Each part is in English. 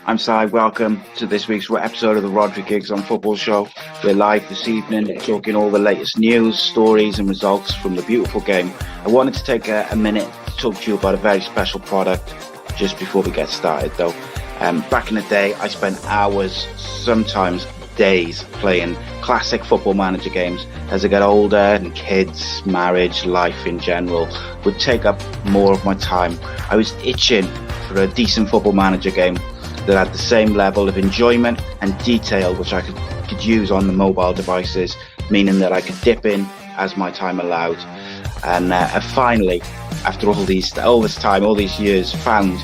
I'm Si. Welcome to this week's episode of the Rhodri Giggs on Football Show. We're live this evening talking all the latest news, stories and results from the beautiful game. I wanted to take a minute to talk to you about a very special product just before we get started though. Back in the day, I spent hours, sometimes days, playing classic Football Manager games. As I got older and kids, marriage, life in general would take up more of my time, I was itching for a decent Football Manager game that had the same level of enjoyment and detail which I could use on the mobile devices, meaning that I could dip in as my time allowed. And finally, after all these years, found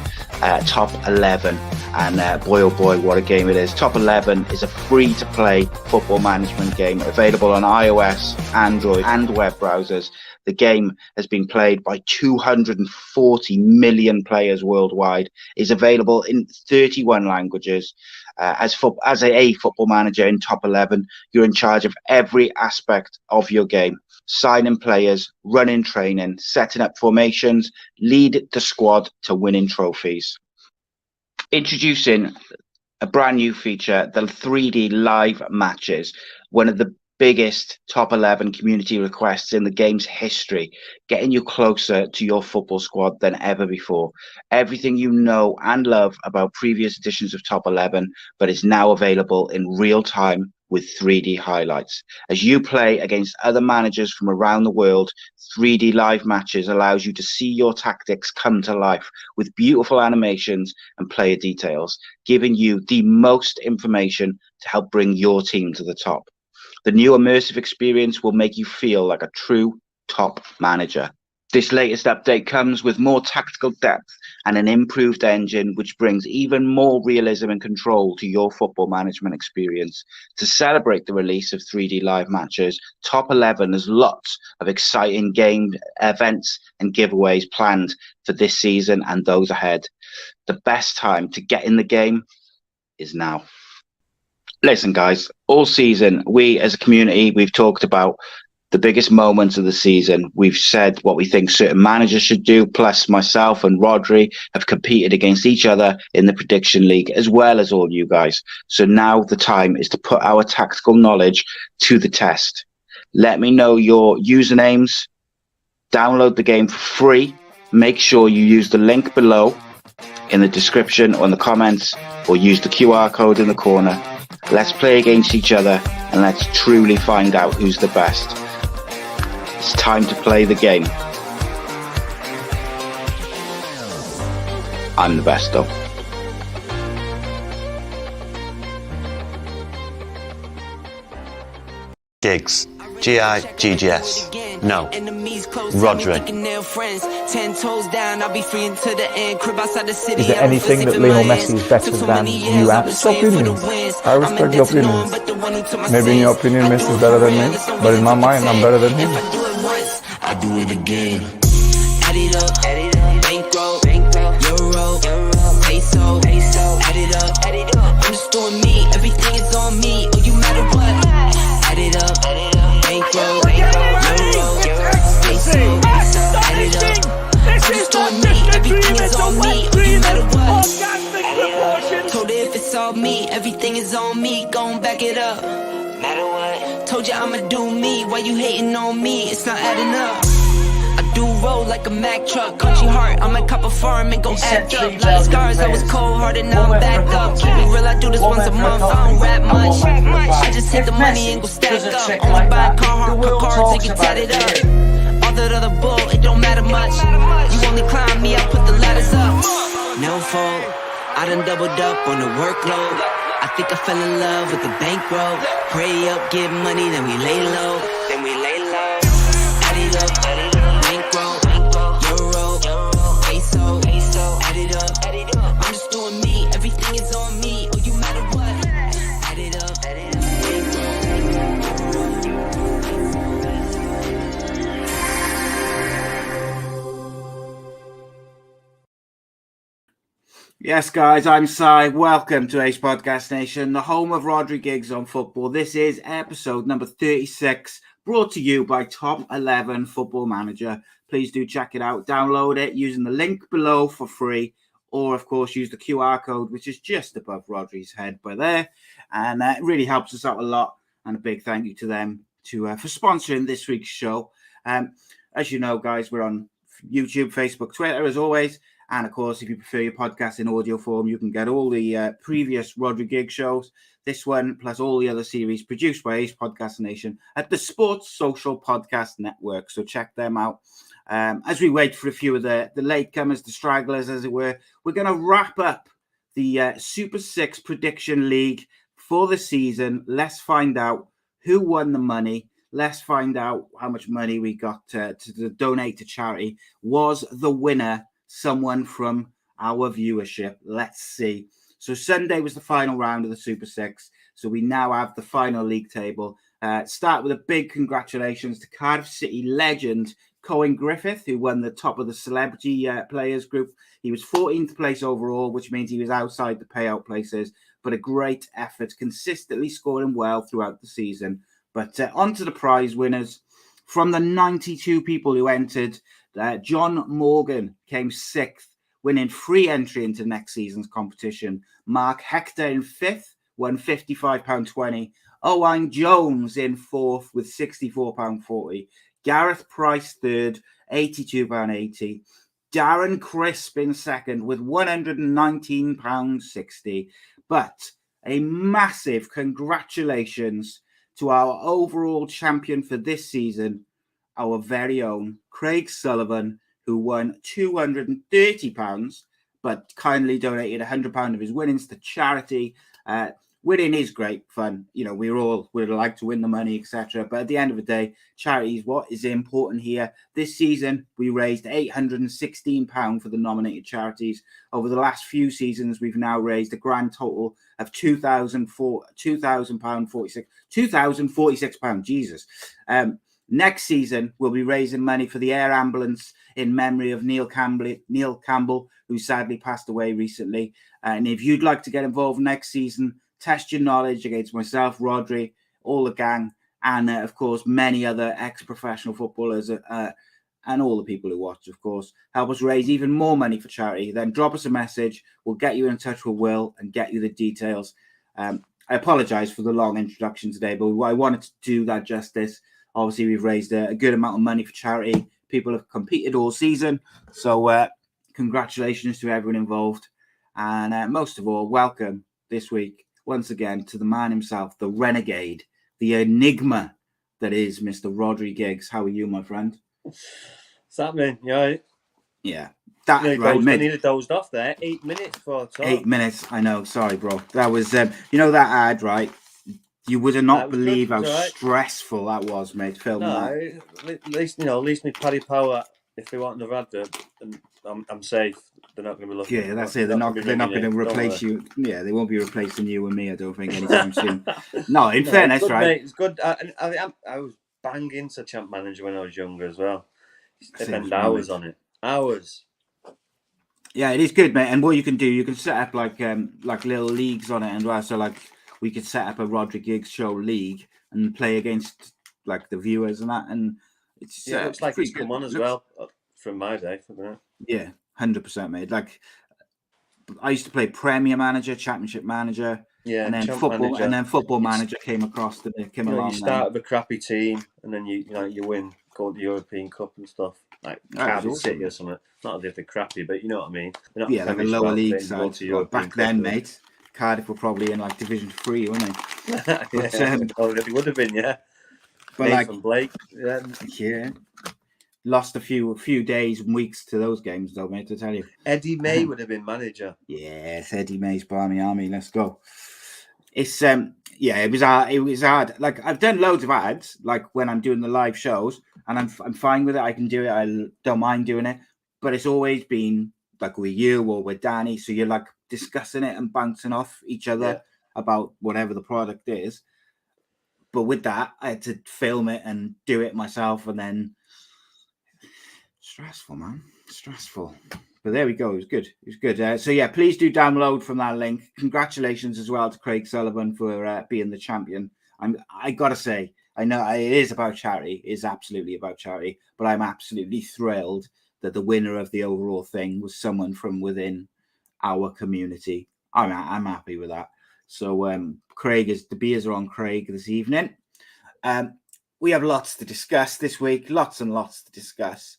Top 11, and boy oh boy, what a game it is. Top 11 is a free-to-play football management game available on iOS, Android and web browsers. The game has been played by 240 million players worldwide, is available in 31 languages. As a football manager in Top 11, you're in charge of every aspect of your game. Signing players, running training, setting up formations, lead the squad to winning trophies. Introducing a brand new feature, the 3D live matches, one of the biggest Top 11 community requests in the game's history, getting you closer to your football squad than ever before. Everything you know and love about previous editions of Top 11, but is now available in real time with 3D highlights. As you play against other managers from around the world, 3D live matches allows you to see your tactics come to life with beautiful animations and player details, giving you the most information to help bring your team to the top. The new immersive experience will make you feel like a true top manager. This latest update comes with more tactical depth and an improved engine, which brings even more realism and control to your football management experience. To celebrate the release of 3D live matches, Top 11 has lots of exciting game events and giveaways planned for this season and those ahead. The best time to get in the game is now. Listen, guys, all season, we as a community, we've talked about the biggest moments of the season. We've said what we think certain managers should do, plus myself and Rhodri have competed against each other in the prediction league, as well as all you guys. So now the time is to put our tactical knowledge to the test. Let me know your usernames. Download the game for free. Make sure you use the link below in the description or in the comments, or use the QR code in the corner. Let's play against each other and let's truly find out who's the best. It's time to play the game. I'm the best though. Giggs. G-I-G-G-S. No. Rhodri. Is there anything that Lionel Messi is better than you at? It's opinions. I respect your opinions. Maybe in your opinion Messi is better than me, but in my mind I'm better than him. I do it again. Add it up, bankroll, euro, peso, add it up. I'm just doing me, everything is on me. Oh, you matter what? Add it up, bankroll, euro, peso, add it up. I'm just doing me, everything is on me. Oh, you matter what? Told her if it's all me, everything is on me. Gon' back it up. Matter what? Told you I'ma do me. Why you hating on me? It's not adding up. I do roll like a Mack truck. Country heart, I might cop a farm and go act up. Lot of scars, I was cold hearted, now I'm back up. Keep it real, I do this once a month. I don't rap much. I just hit the money and go stack up. Only buy car cards and get tatted up. All that other bull, it don't matter much. You only climb me, I put the ladders up. No fault, I done doubled up on the workload. I think I fell in love with the bankroll. Pray up, get money, then we lay low. Add it up, bankroll, euro, peso, add it up. I'm just doing me, everything is on me. Oh, you matter what? Add it up, Yes, guys, I'm Si. Welcome to Ace Podcast Nation, the home of Rhodri Giggs on football. This is episode number 36, brought to you by Top 11 Football Manager. Please do check it out. Download it using the link below for free, or of course use the QR code, which is just above Rhodri's head by there. And it really helps us out a lot. And a big thank you to them for sponsoring this week's show. As you know, guys, we're on YouTube, Facebook, Twitter, as always. And of course, if you prefer your podcast in audio form, you can get all the previous Rhodri Giggs shows, this one, plus all the other series produced by Ace Podcast Nation at the Sports Social Podcast Network. So check them out. As we wait for a few of the latecomers, the stragglers, as it were, we're going to wrap up the Super 6 Prediction League for the season. Let's find out who won the money. Let's find out how much money we got to donate to charity. Was the winner someone from our viewership? Let's see. So Sunday was the final round of the Super 6. So we now have the final league table. Start with a big congratulations to Cardiff City legend Cohen Griffith, who won the top of the celebrity players group. He was 14th place overall, which means he was outside the payout places, but a great effort, consistently scoring well throughout the season. But on to the prize winners. From the 92 people who entered, John Morgan came 6th, winning free entry into next season's competition. Mark Hector in 5th, won £55.20. Owain Jones in 4th with £64.40. Gareth Price 3rd, £82.80. Darren Crisp in 2nd with £119.60. But a massive congratulations to our overall champion for this season, our very own Craig Sullivan, who won £230, but kindly donated £100 of his winnings to charity. Winning is great fun. You know, we'd like to win the money, etc. But at the end of the day, charity is what is important here. This season, we raised £816 for the nominated charities. Over the last few seasons, we've now raised a grand total of £2,046. Jesus. Next season, we'll be raising money for the air ambulance in memory of Neil Campbell, who sadly passed away recently. And if you'd like to get involved next season, test your knowledge against myself, Rhodri, all the gang, and of course, many other ex-professional footballers and all the people who watch, of course. Help us raise even more money for charity. Then drop us a message. We'll get you in touch with Will and get you the details. I apologise for the long introduction today, but I wanted to do that justice. Obviously, we've raised a good amount of money for charity. People have competed all season. So congratulations to everyone involved. And most of all, welcome this week, once again, to the man himself, the renegade, the enigma that is Mr. Rhodri Giggs. How are you, my friend? What's happening? You all right? Yeah. That right, I nearly dozed off there. 8 minutes for talk. 8 minutes. I know. Sorry, bro. That was, that ad, right? You would have not believe how stressful that was, mate, filming that. At least my Paddy Power, if they want another advert, and I'm safe. They're not going to be looking. Yeah, that's it. They're not going to replace you. Yeah, they won't be replacing you and me, I don't think, anytime soon. No, in fairness, it's good, right? Mate, it's good. I was banging to Champ Manager when I was younger as well. I spent hours on it. Hours. Yeah, it is good, mate. And what you can do, you can set up like little leagues on it as well. So like we could set up a Rhodri Giggs show league and play against like the viewers and that. And it's it looks like it's come on as well from my day. Yeah, 100%, mate. Like I used to play Premier Manager, Championship Manager, and then Football Manager came across. You start with a crappy team, and then you win, go to the European Cup and stuff, like Cardiff City or something. Not that they're crappy, but you know what I mean. Yeah, like a lower league side. Back then, mate, Cardiff were probably in like Division 3, weren't they? They would have been, yeah. But Nathan Blake, yeah. Lost a few days and weeks to those games, though, mate, to tell you. Eddie May would have been manager. Yes, Eddie May's Barmy Army. Let's go. It's it was hard. Like I've done loads of ads, like when I'm doing the live shows, and I'm fine with it. I can do it. I don't mind doing it. But it's always been like with you or with Danny, so you're like discussing it and bouncing off each other about whatever the product is. But with that, I had to film it and do it myself, and then. Stressful, man. Stressful. But there we go. It was good. It was good. So, yeah, please do download from that link. Congratulations as well to Craig Sullivan for being the champion. I got to say, I know it is about charity. It is absolutely about charity. But I'm absolutely thrilled that the winner of the overall thing was someone from within our community. I'm happy with that. So Craig the beers are on Craig this evening. We have lots to discuss this week, lots and lots to discuss.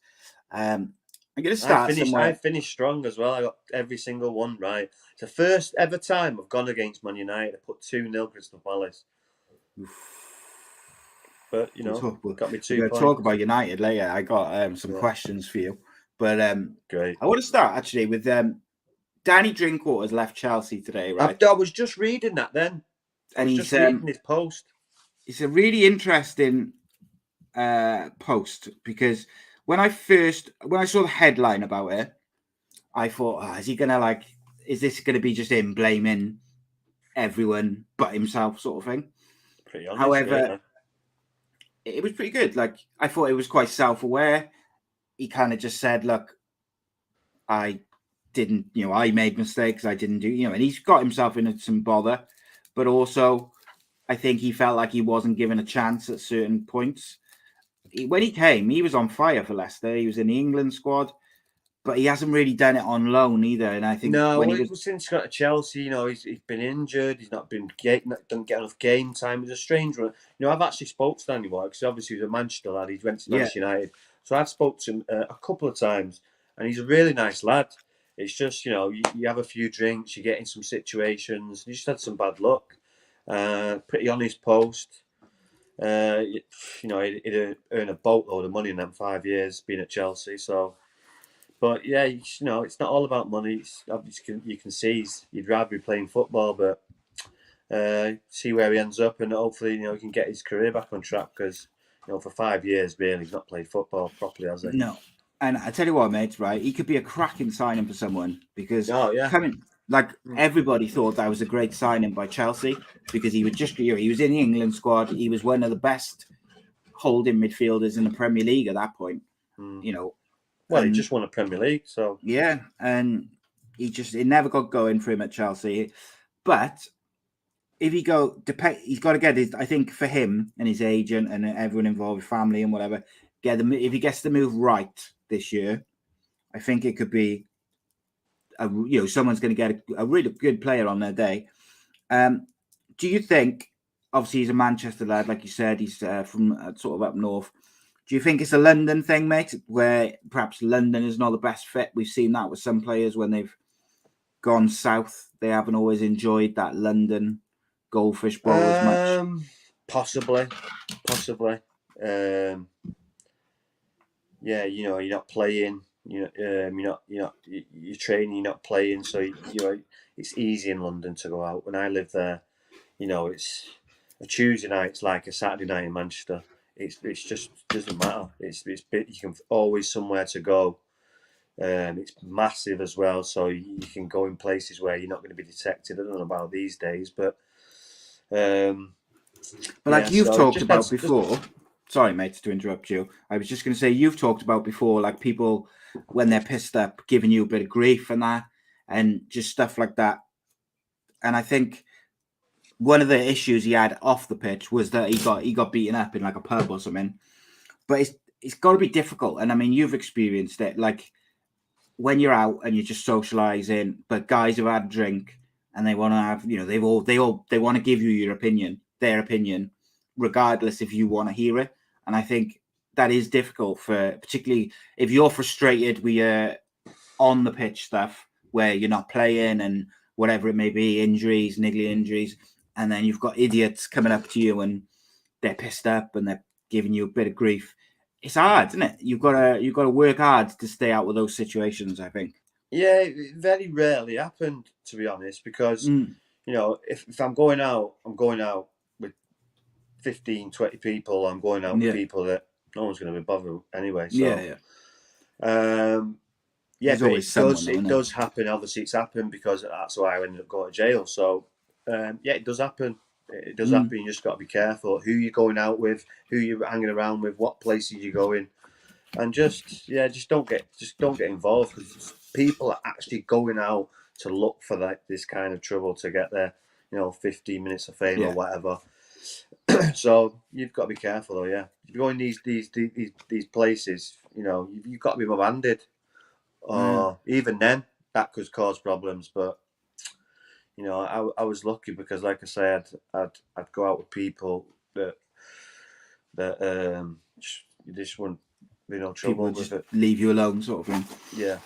I'm going to start somewhere. I finished strong as well. I got every single one right. It's the first ever time I've gone against Man United. I put 2-0 Crystal Palace. But, got me 2 We're going to talk about United later. I got some questions for you. But great. I want to start, actually, with Danny Drinkwater's left Chelsea today, right? I was just reading that then. And he's reading his post. It's a really interesting post, because when I saw the headline about it, I thought, is this going to be just him blaming everyone but himself, sort of thing? Pretty honest. However, it was pretty good. Like, I thought it was quite self-aware. He kind of just said, look, I didn't, I made mistakes. I didn't do, and he's got himself into some bother, but also I think he felt like he wasn't given a chance at certain points. When he came, he was on fire for Leicester. He was in the England squad, but he hasn't really done it on loan either. And I think since he got to Chelsea, he's been injured. He's not doesn't get enough game time. It's a strange one. I've actually spoke to Danny White, because obviously he was a Manchester lad. He went to Manchester United, so I've spoke to him a couple of times, and he's a really nice lad. It's just you have a few drinks, you get in some situations. You just had some bad luck. Pretty on his post. He'd earn a boatload of money in them 5 years being at Chelsea. So, but yeah, it's not all about money. It's obviously, you can see he'd rather be playing football, but see where he ends up, and hopefully he can get his career back on track, because for 5 years really he's not played football properly, has he? No. And I tell you what, mate, right? He could be a cracking signing for someone, because everybody thought that was a great signing by Chelsea, because he was he was in the England squad. He was one of the best holding midfielders in the Premier League at that point. He just won a Premier League, so yeah, and it never got going for him at Chelsea. But if he's got to get his, I think, for him and his agent and everyone involved, family and whatever, if he gets the move right this year, I think it could be someone's going to get a really good player on their day. Do you think, obviously he's a Manchester lad, like you said, he's from sort of up north. Do you think it's a London thing, mate, where perhaps London is not the best fit? We've seen that with some players when they've gone south. They haven't always enjoyed that London goldfish bowl as much. Possibly. You're not playing. You're training. You're not playing. So it's easy in London to go out. When I lived there, it's a Tuesday night. It's like a Saturday night in Manchester. It's just doesn't matter. It's you can always somewhere to go. It's massive as well, so you can go in places where you're not going to be detected. I don't know about these days, but like you've talked about before. Sorry, mate, to interrupt you. I was just going to say, you've talked about before, like people when they're pissed up, giving you a bit of grief and that, and just stuff like that. And I think one of the issues he had off the pitch was that he got beaten up in like a pub or something. But it's got to be difficult, and I mean, you've experienced it. Like when you're out and you're just socializing, but guys have had a drink and they want to have, they want to give you their opinion, regardless if you want to hear it. And I think that is difficult particularly if you're frustrated with on the pitch stuff where you're not playing and whatever it may be, injuries, niggly injuries, and then you've got idiots coming up to you and they're pissed up and they're giving you a bit of grief. It's hard, isn't it? You've got to work hard to stay out of those situations, I think. Yeah, it very rarely happened, to be honest, because if I'm going out with 15, 20 people. I'm going out with people that no one's going to be bothered anyway. So, it does happen. Obviously, it's happened because that's why I ended up going to jail. So, it does happen. It does happen. You just got to be careful who you're going out with, who you're hanging around with, what places you're going, and just don't get involved, because people are actually going out to look for this kind of trouble to get their 15 minutes of fame or whatever. So you've got to be careful, though. Yeah, if you go in these places, you've got to be banded. Or even then, that could cause problems. But I was lucky because, like I said, I'd go out with people that just wouldn't be no trouble People with just it. leave you alone, sort of thing. Yeah.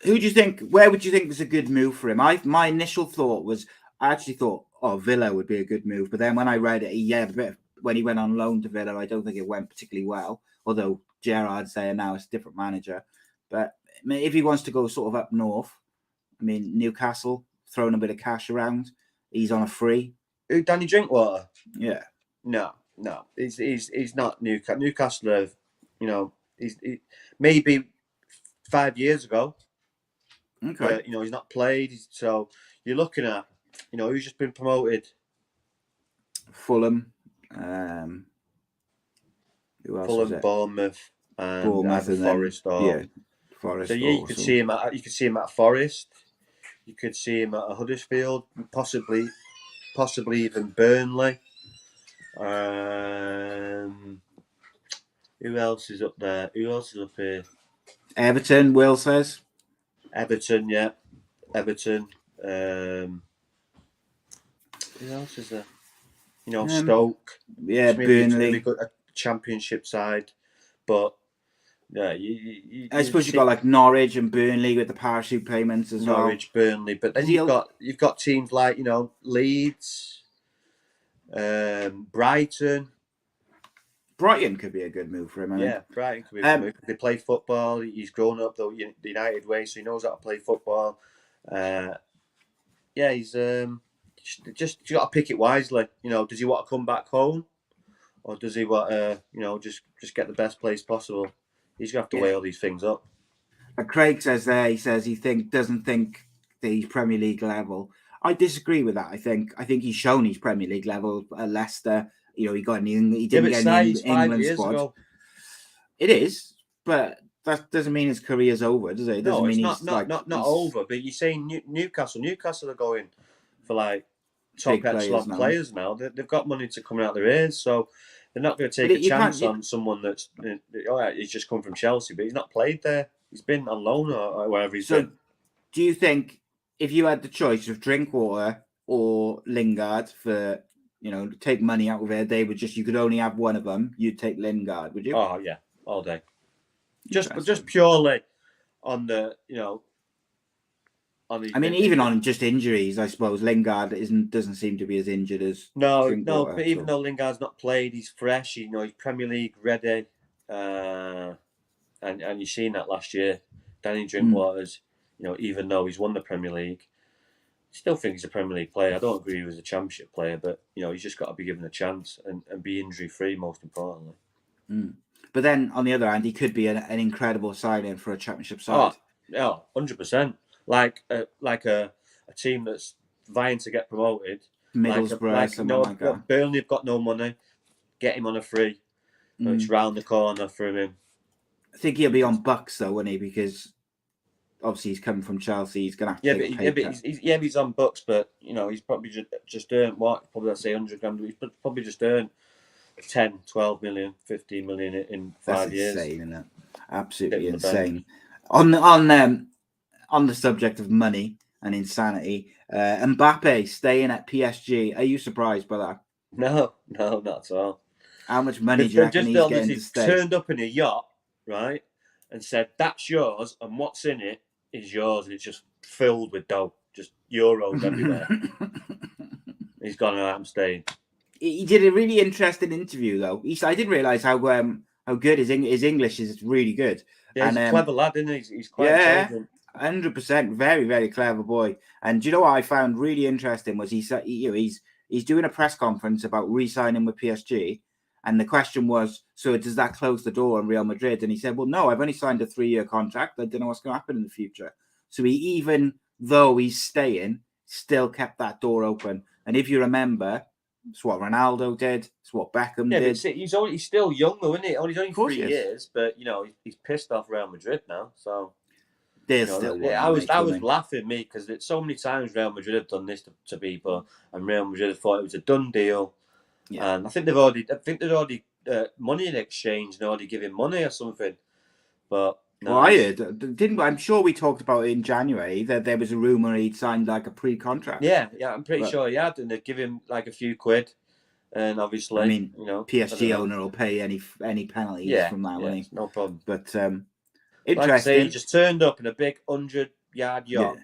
Who do you think? Where would you think was a good move for him? My initial thought was I actually thought, Villa would be a good move, but then when I read it, when he went on loan to Villa, I don't think it went particularly well. Although Gerrard's saying now it's a different manager, but I mean, if he wants to go sort of up north, I mean Newcastle throwing a bit of cash around, he's on a free. Who, Danny Drinkwater? Yeah. No, he's not Newcastle. Newcastle, he's maybe 5 years ago. Okay. But, he's not played. So you're looking at, who's just been promoted. Fulham. Who else? Fulham, Bournemouth, and either Forest or Forest. So you could see him at Forest. You could see him at Huddersfield, possibly even Burnley. Who else is up there? Who else is up here? Everton, Will says. Everton, yeah. Everton. Who else is there? Stoke. Yeah, Burnley. Got a Championship side, but yeah, I suppose you've got like Norwich and Burnley with the parachute payments as well. Norwich, Burnley, but then you've got teams like Leeds, Brighton. Brighton could be a good move for him. Brighton could be a good move. They play football. He's grown up the United way, so he knows how to play football. He's just got to pick it wisely. Does he want to come back home, or does he want just get the best place possible? He's gonna have to weigh all these things up. Craig says he says he doesn't think that he's Premier League level. I disagree with that. I think he's shown he's Premier League level at Leicester. He got he didn't get in the England squad. Ago. It is, but that doesn't mean his career's over, does it? It doesn't mean it's not over. But you're saying Newcastle are going for like top echelon players now. They've got money to come out their ears, so they're not going to take a chance on someone that's he's just come from Chelsea, but he's not played there. He's been on loan or wherever he's been. Do you think if you had the choice of Drinkwater or Lingard for take money out of it, you could only have one of them, you'd take Lingard, would you? Oh yeah, all day. Just purely on the even on just injuries, I suppose Lingard doesn't seem to be as injured as Drinkwater, but even though Lingard's not played, he's fresh. He's Premier League ready, and you've seen that last year. Danny Drinkwater's, even though he's won the Premier League, I still think he's a Premier League player. I don't agree he was a Championship player, but he's just got to be given a chance and be injury free, most importantly. But then on the other hand, he could be an incredible signing for a Championship side. 100%. Like a team that's vying to get promoted. Middlesbrough, something like that. Burnley have got no money. Get him on a free. It's round the corner from him. I think he'll be on Bucks though, won't he? Because obviously he's coming from Chelsea. He's going to have to take a pay cut. He's on Bucks, but he's probably just earned what? Probably let's say 100 grand. He's probably just earned 10, 12 million, 15 million in 5 years. That's insane, isn't it? Absolutely insane. On the subject of money and insanity, Mbappe staying at PSG. Are you surprised by that? No, not at all. How much money do you reckon he's getting to stay? Turned up in a yacht, right, and said, "That's yours, and what's in it is yours," and it's just filled with dough, just euros everywhere. He's gone, I'm staying. He did a really interesting interview, though. I didn't realise how good his English is. It's really good. Yeah, he's a clever lad, isn't he? He's quite intelligent. 100%, very, very clever boy. And do you know what I found really interesting was he's doing a press conference about re-signing with PSG, and the question was, so does that close the door on Real Madrid? And he said, well, no, I've only signed a 3-year contract. I don't know what's going to happen in the future. So he, even though he's staying, still kept that door open. And if you remember, it's what Ronaldo did. It's what Beckham did. But he's still young, though, isn't he? He's only 3 years, but he's pissed off Real Madrid now. So I was laughing because so many times Real Madrid have done this to people, and Real Madrid thought it was a done deal. Yeah. And I think there's already money in exchange and already giving money or something. But Well, I heard, I'm sure we talked about it in January that there was a rumor he'd signed like a pre-contract. Yeah, I'm pretty sure he had, and they'd give him like a few quid, and obviously, I mean, PSG I owner will pay any penalties from that, won't he? No problem. But like interesting. I say, he just turned up in a big 100-yard yacht,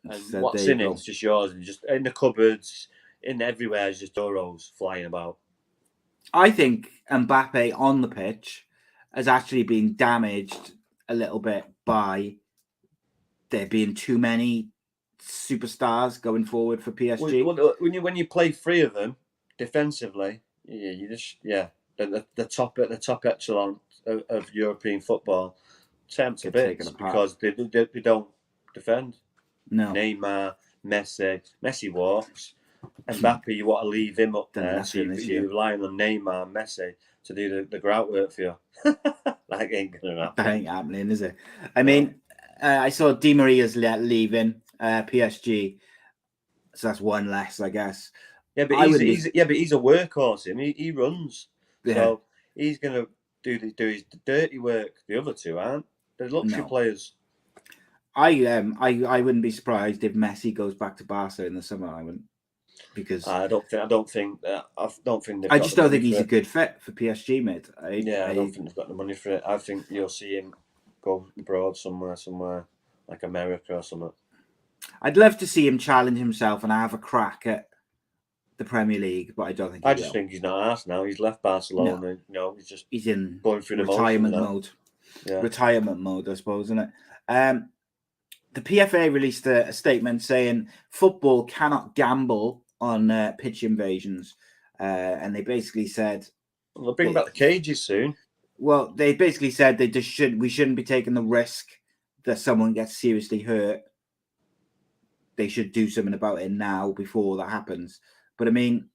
and So what's in it? It's just yours, and just in the cupboards, in everywhere, is just euros flying about. I think Mbappe on the pitch has actually been damaged a little bit by there being too many superstars going forward for PSG. Well, when you play three of them defensively, you just the top echelon of European football turns to bits because they don't defend. No, Neymar, Messi walks. Mbappe, you want to leave him up there, so you're relying on Neymar and Messi to do the grout work for you. That ain't gonna happen. That ain't happening, is it? I mean, I saw Di Maria's leaving PSG, so that's one less, I guess. Yeah, but he's a workhorse. He runs, so he's gonna do his dirty work. The other two aren't. They're luxury players. I wouldn't be surprised if Messi goes back to Barca in the summer. I wouldn't, because I don't think. I just don't think he's a good fit for PSG, mate. I don't think they've got the money for it. I think you'll see him go abroad somewhere like America or something. I'd love to see him challenge himself and have a crack at the Premier League, but I don't think. I just think he's not asked now. He's left Barcelona. No. He's in going through the retirement mode. Yeah. Retirement mode, I suppose, isn't it? The PFA released a statement saying football cannot gamble on pitch invasions, and they basically said, "Well, they'll bring back the cages soon." Well, they basically said we shouldn't be taking the risk that someone gets seriously hurt. They should do something about it now before that happens. But I mean,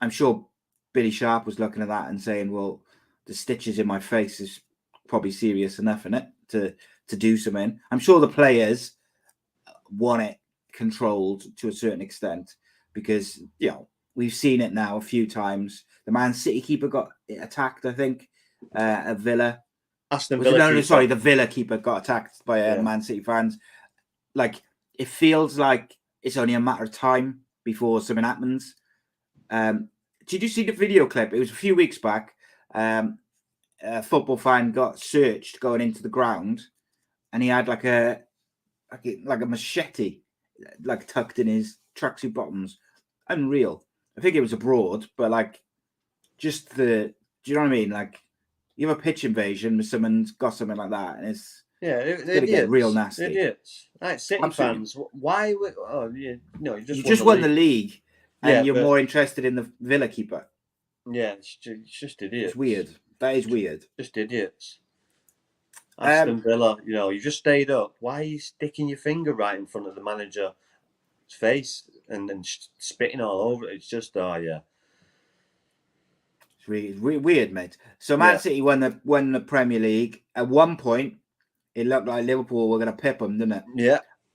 I'm sure Billy Sharp was looking at that and saying, "Well, the stitches in my face is probably serious enough in it to do something." I'm sure the players want it controlled to a certain extent because we've seen it now a few times. The Man City keeper got attacked, I think, at Villa. Aston Villa. The Villa keeper got attacked by Man City fans. Like, it feels like it's only a matter of time before something happens. Did you see the video clip? It was a few weeks back. A football fan got searched going into the ground, and he had like a machete, like tucked in his tracksuit bottoms. Unreal. I think it was abroad, but do you know what I mean? Like, you have a pitch invasion with someone's got something like that, and it's gonna get real nasty. Idiots. Like City fans, why would? You just won the league, and you're more interested in the Villa keeper. Yeah, it's just idiots. It's weird. That is weird. Just idiots. Aston Villa, you just stayed up. Why are you sticking your finger right in front of the manager's face and then spitting all over it? It's just, It's really weird, mate. So Man City won the Premier League. At one point, it looked like Liverpool were going to pip them, didn't it?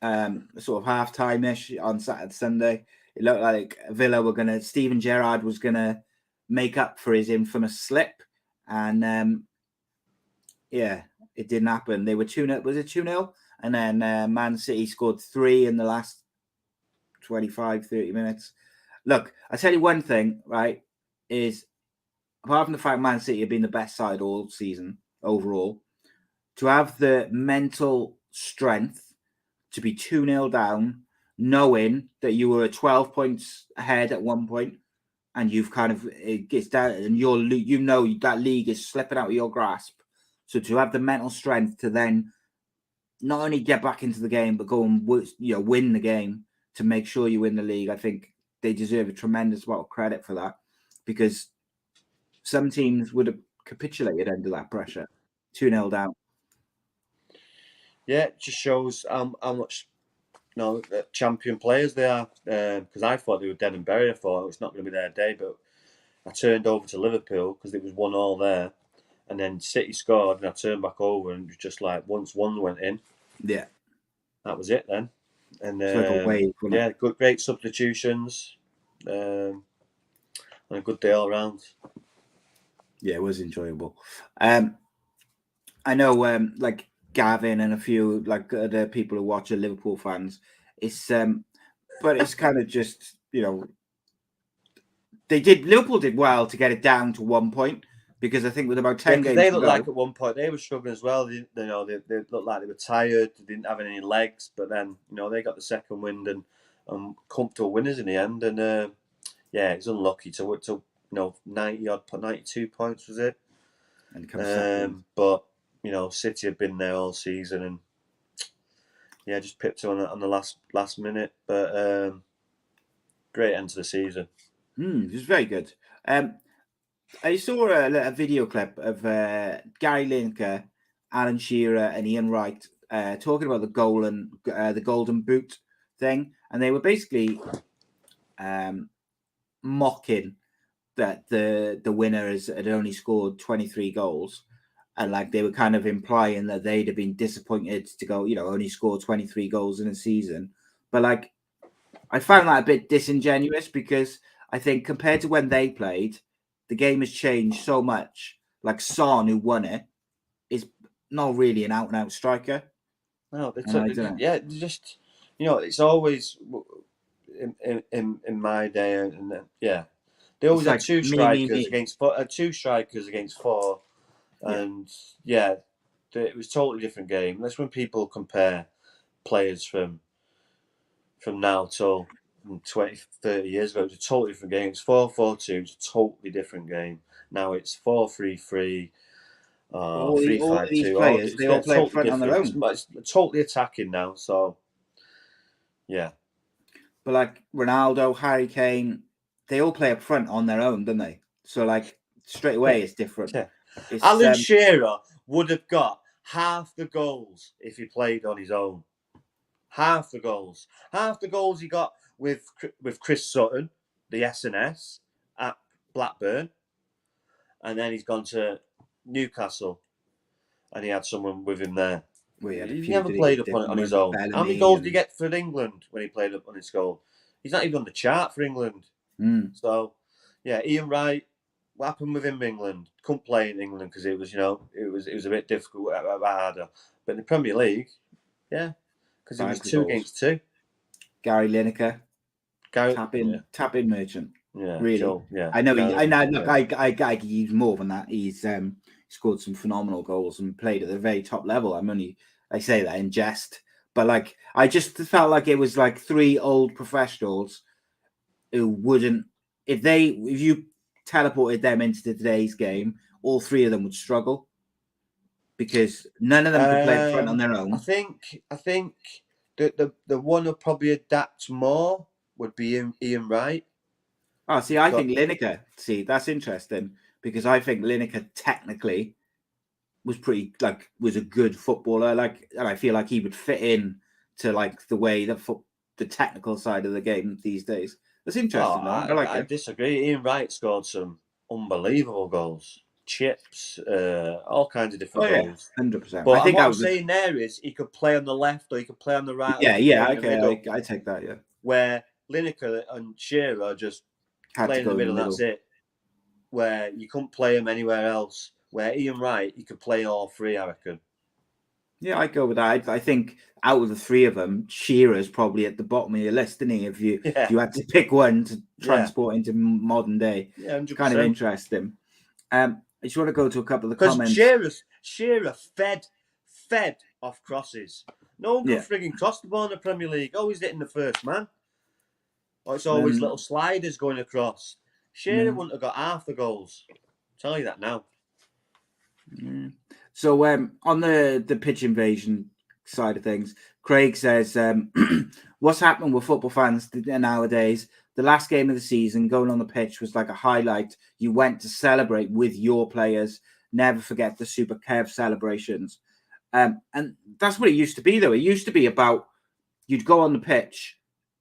Yeah. Sort of half-time-ish on Saturday, Sunday. It looked like Villa were going to... Steven Gerrard was going to make up for his infamous slip. And, it didn't happen. They were 2-0. Was it 2-0? And then Man City scored 3 in the last 25, 30 minutes. Look, I tell you one thing, right, is apart from the fact Man City have been the best side all season overall, to have the mental strength to be 2-0 down, knowing that you were 12 points ahead at one point, and you've it gets down, and that league is slipping out of your grasp. So to have the mental strength to then not only get back into the game, but go and win the game to make sure you win the league, I think they deserve a tremendous amount of credit for that, because some teams would have capitulated under that pressure. 2-0 down. Yeah, it just shows how much champion players they are. Because I thought they were dead and buried. I thought it's not going to be their day, but I turned over to Liverpool because it was 1-1 there. And then City scored, and I turned back over, and it was just like once one went in, that was it then. And it's like a wave, great substitutions, and a good day all round. Yeah, it was enjoyable. I know, like Gavin and a few like other people who watch are Liverpool fans. It's but it's kind of just, you know, Liverpool did well to get it down to 1 point, because I think with about 10 games they to looked go, like at one point they were struggling as well. They looked like they were tired. They didn't have any legs, but then they got the second wind and comfortable winners in the end. And it was unlucky to 92 points was it? and come second. But City have been there all season, and just pipped it on the last minute. But great end to the season. It was very good. I saw a video clip of Gary Lineker, Alan Shearer, and Ian Wright talking about the goal and the golden boot thing, and they were basically mocking that the winner had only scored 23 goals, and like they were kind of implying that they'd have been disappointed to go, only score 23 goals in a season. But like, I found that a bit disingenuous, because I think compared to when they played, the game has changed so much. Like Son, who won it, is not really an out-and-out striker. No, just it's always in my day, and they always had two strikers against four, and it was a totally different game. That's when people compare players from now till 20, 30 years ago. It was a totally different game. It's 4-4-2. It's a totally different game. Now it's 4-3-3. All these 3-5-2. players, they all play up front on their own. It's totally attacking now. So, yeah. But like Ronaldo, Harry Kane, they all play up front on their own, don't they? So like straight away, it's different. Yeah. It's, Alan Shearer would have got half the goals if he played on his own. Half the goals he got with Chris Sutton, the S&S at Blackburn, and then he's gone to Newcastle, and he had someone with him there. He never played up on his own. How many goals did he get for England when he played up on his goal? He's not even on the chart for England. So, Ian Wright. What happened with him in England? Couldn't play in England because it was, it was a bit difficult, a bit harder. But in the Premier League, because it was 2 against 2. Gary Lineker, tap in merchant. Yeah, really. Joe, I know. I he's more than that. He's scored some phenomenal goals and played at the very top level. I say that in jest, but like I just felt like it was like 3 old professionals who wouldn't, if you teleported them into today's game, all 3 of them would struggle, because none of them could play up front on their own. I think the one who probably adapt more would be Ian Wright. Oh, see, I think Lineker. See, that's interesting, because I think Lineker technically was a good footballer. And I feel like he would fit in to like the way the technical side of the game these days. That's interesting. I disagree. Ian Wright scored some unbelievable goals, chips, all kinds of different goals. 100%. But I think what I'm saying there is he could play on the left or he could play on the right. Okay, I take that. Yeah, where Lineker and Shearer just play in the middle. That's it. Where you couldn't play him anywhere else. Where Ian Wright, you could play all 3, I reckon. Yeah, I go with that. I think out of the 3 of them, Shearer's probably at the bottom of your list, isn't he? If you had to pick one to transport into modern day, 100%. Kind of interesting. I just want to go to a couple of the comments. Shearer fed off crosses. No one could frigging cross the ball in the Premier League. Always hitting the first man. Or it's always little sliders going across. Shearer wouldn't have got half the goals. I'll tell you that now. So on the pitch invasion side of things, Craig says, what's happening with football fans nowadays? The last game of the season, going on the pitch was like a highlight. You went to celebrate with your players. Never forget the Super Kev celebrations. And that's what it used to be, though. It used to be about you'd go on the pitch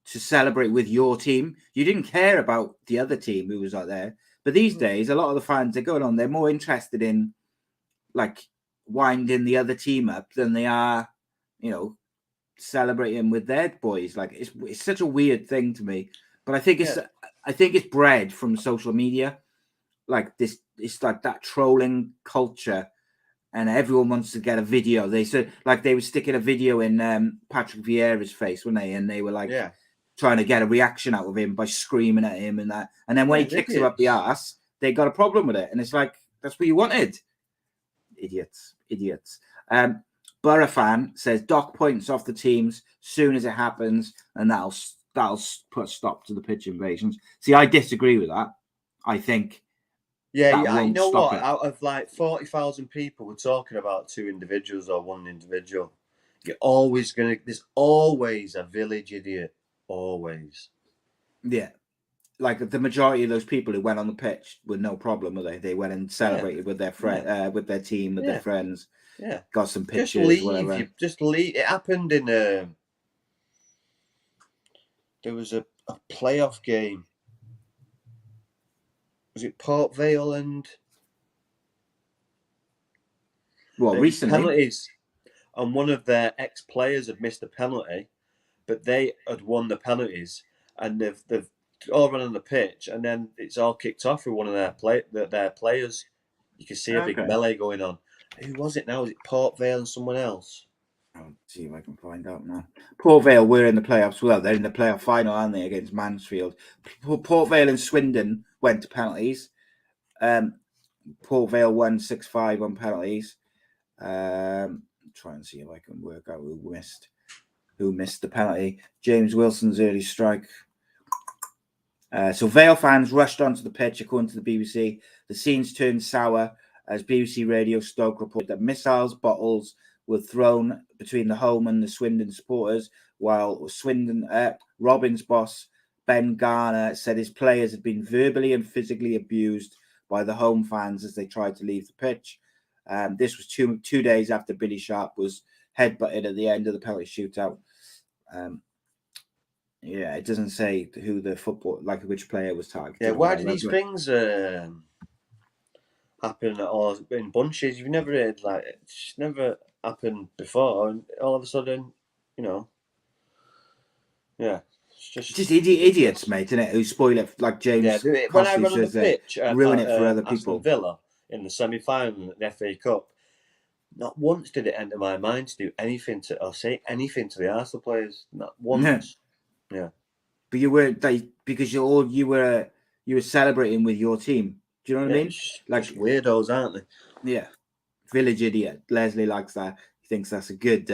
to celebrate with your team. You didn't care about the other team who was out there. But these days, a lot of the fans, they're more interested in like winding the other team up than they are, celebrating with their boys. Like it's such a weird thing to me. But I think it's bred from social media. Like this, it's like that trolling culture. and everyone wants to get a video. They said like they were sticking a video in Patrick Vieira's face, weren't they? And they were like trying to get a reaction out of him by screaming at him and that. And then when he kicks him up the arse, they got a problem with it. And it's like, that's what you wanted. Idiots. Borough fan says Doc points off the teams soon as it happens, and that'll put a stop to the pitch invasions. See, I disagree with that. I think you know what? Out of like 40,000 people, we're talking about 2 individuals or 1 individual. There's always a village idiot. Always. Yeah. Like the majority of those people who went on the pitch were no problem, were they? They went and celebrated with their friend, with their team, with their friends. Yeah. Got some pictures. Just leave. Whatever. Just leave. It happened in there was a playoff game. Was it Port Vale and recently? Penalties. And one of their ex-players had missed a penalty, but they had won the penalties, and they've all run on the pitch, and then it's all kicked off with one of their players. You can see a big melee going on. Who was it now? Was it Port Vale and someone else? I'll see if I can find out now. Port Vale were in the playoffs. Well, they're in the playoff final, aren't they, against Mansfield? Port Vale and Swindon went to penalties. Port Vale won 6-5 on penalties. Try and see if I can work out who missed the penalty. James Wilson's early strike. So Vale fans rushed onto the pitch, according to the BBC. The scenes turned sour as BBC Radio Stoke reported that missiles, bottles were thrown between the home and the Swindon supporters, while Robin's boss, Ben Garner, said his players had been verbally and physically abused by the home fans as they tried to leave the pitch. This was two days after Billy Sharp was headbutted at the end of the penalty shootout. It doesn't say who the which player was targeted. Yeah, why do these things happen all in bunches? You've never heard it's never happened before, and all of a sudden, it's just idiots, mate, isn't it? Who spoil it, like James. Yeah, when I run on the pitch, ruin it for other people. Aston Villa in the semi-final at the FA Cup. Not once did it enter my mind to do anything or say anything to the Arsenal players. Not once. Yeah. But you weren't because you were celebrating with your team. Do you know what I mean? Like weirdos, aren't they? Yeah. Village idiot. Leslie likes that. He thinks that's a good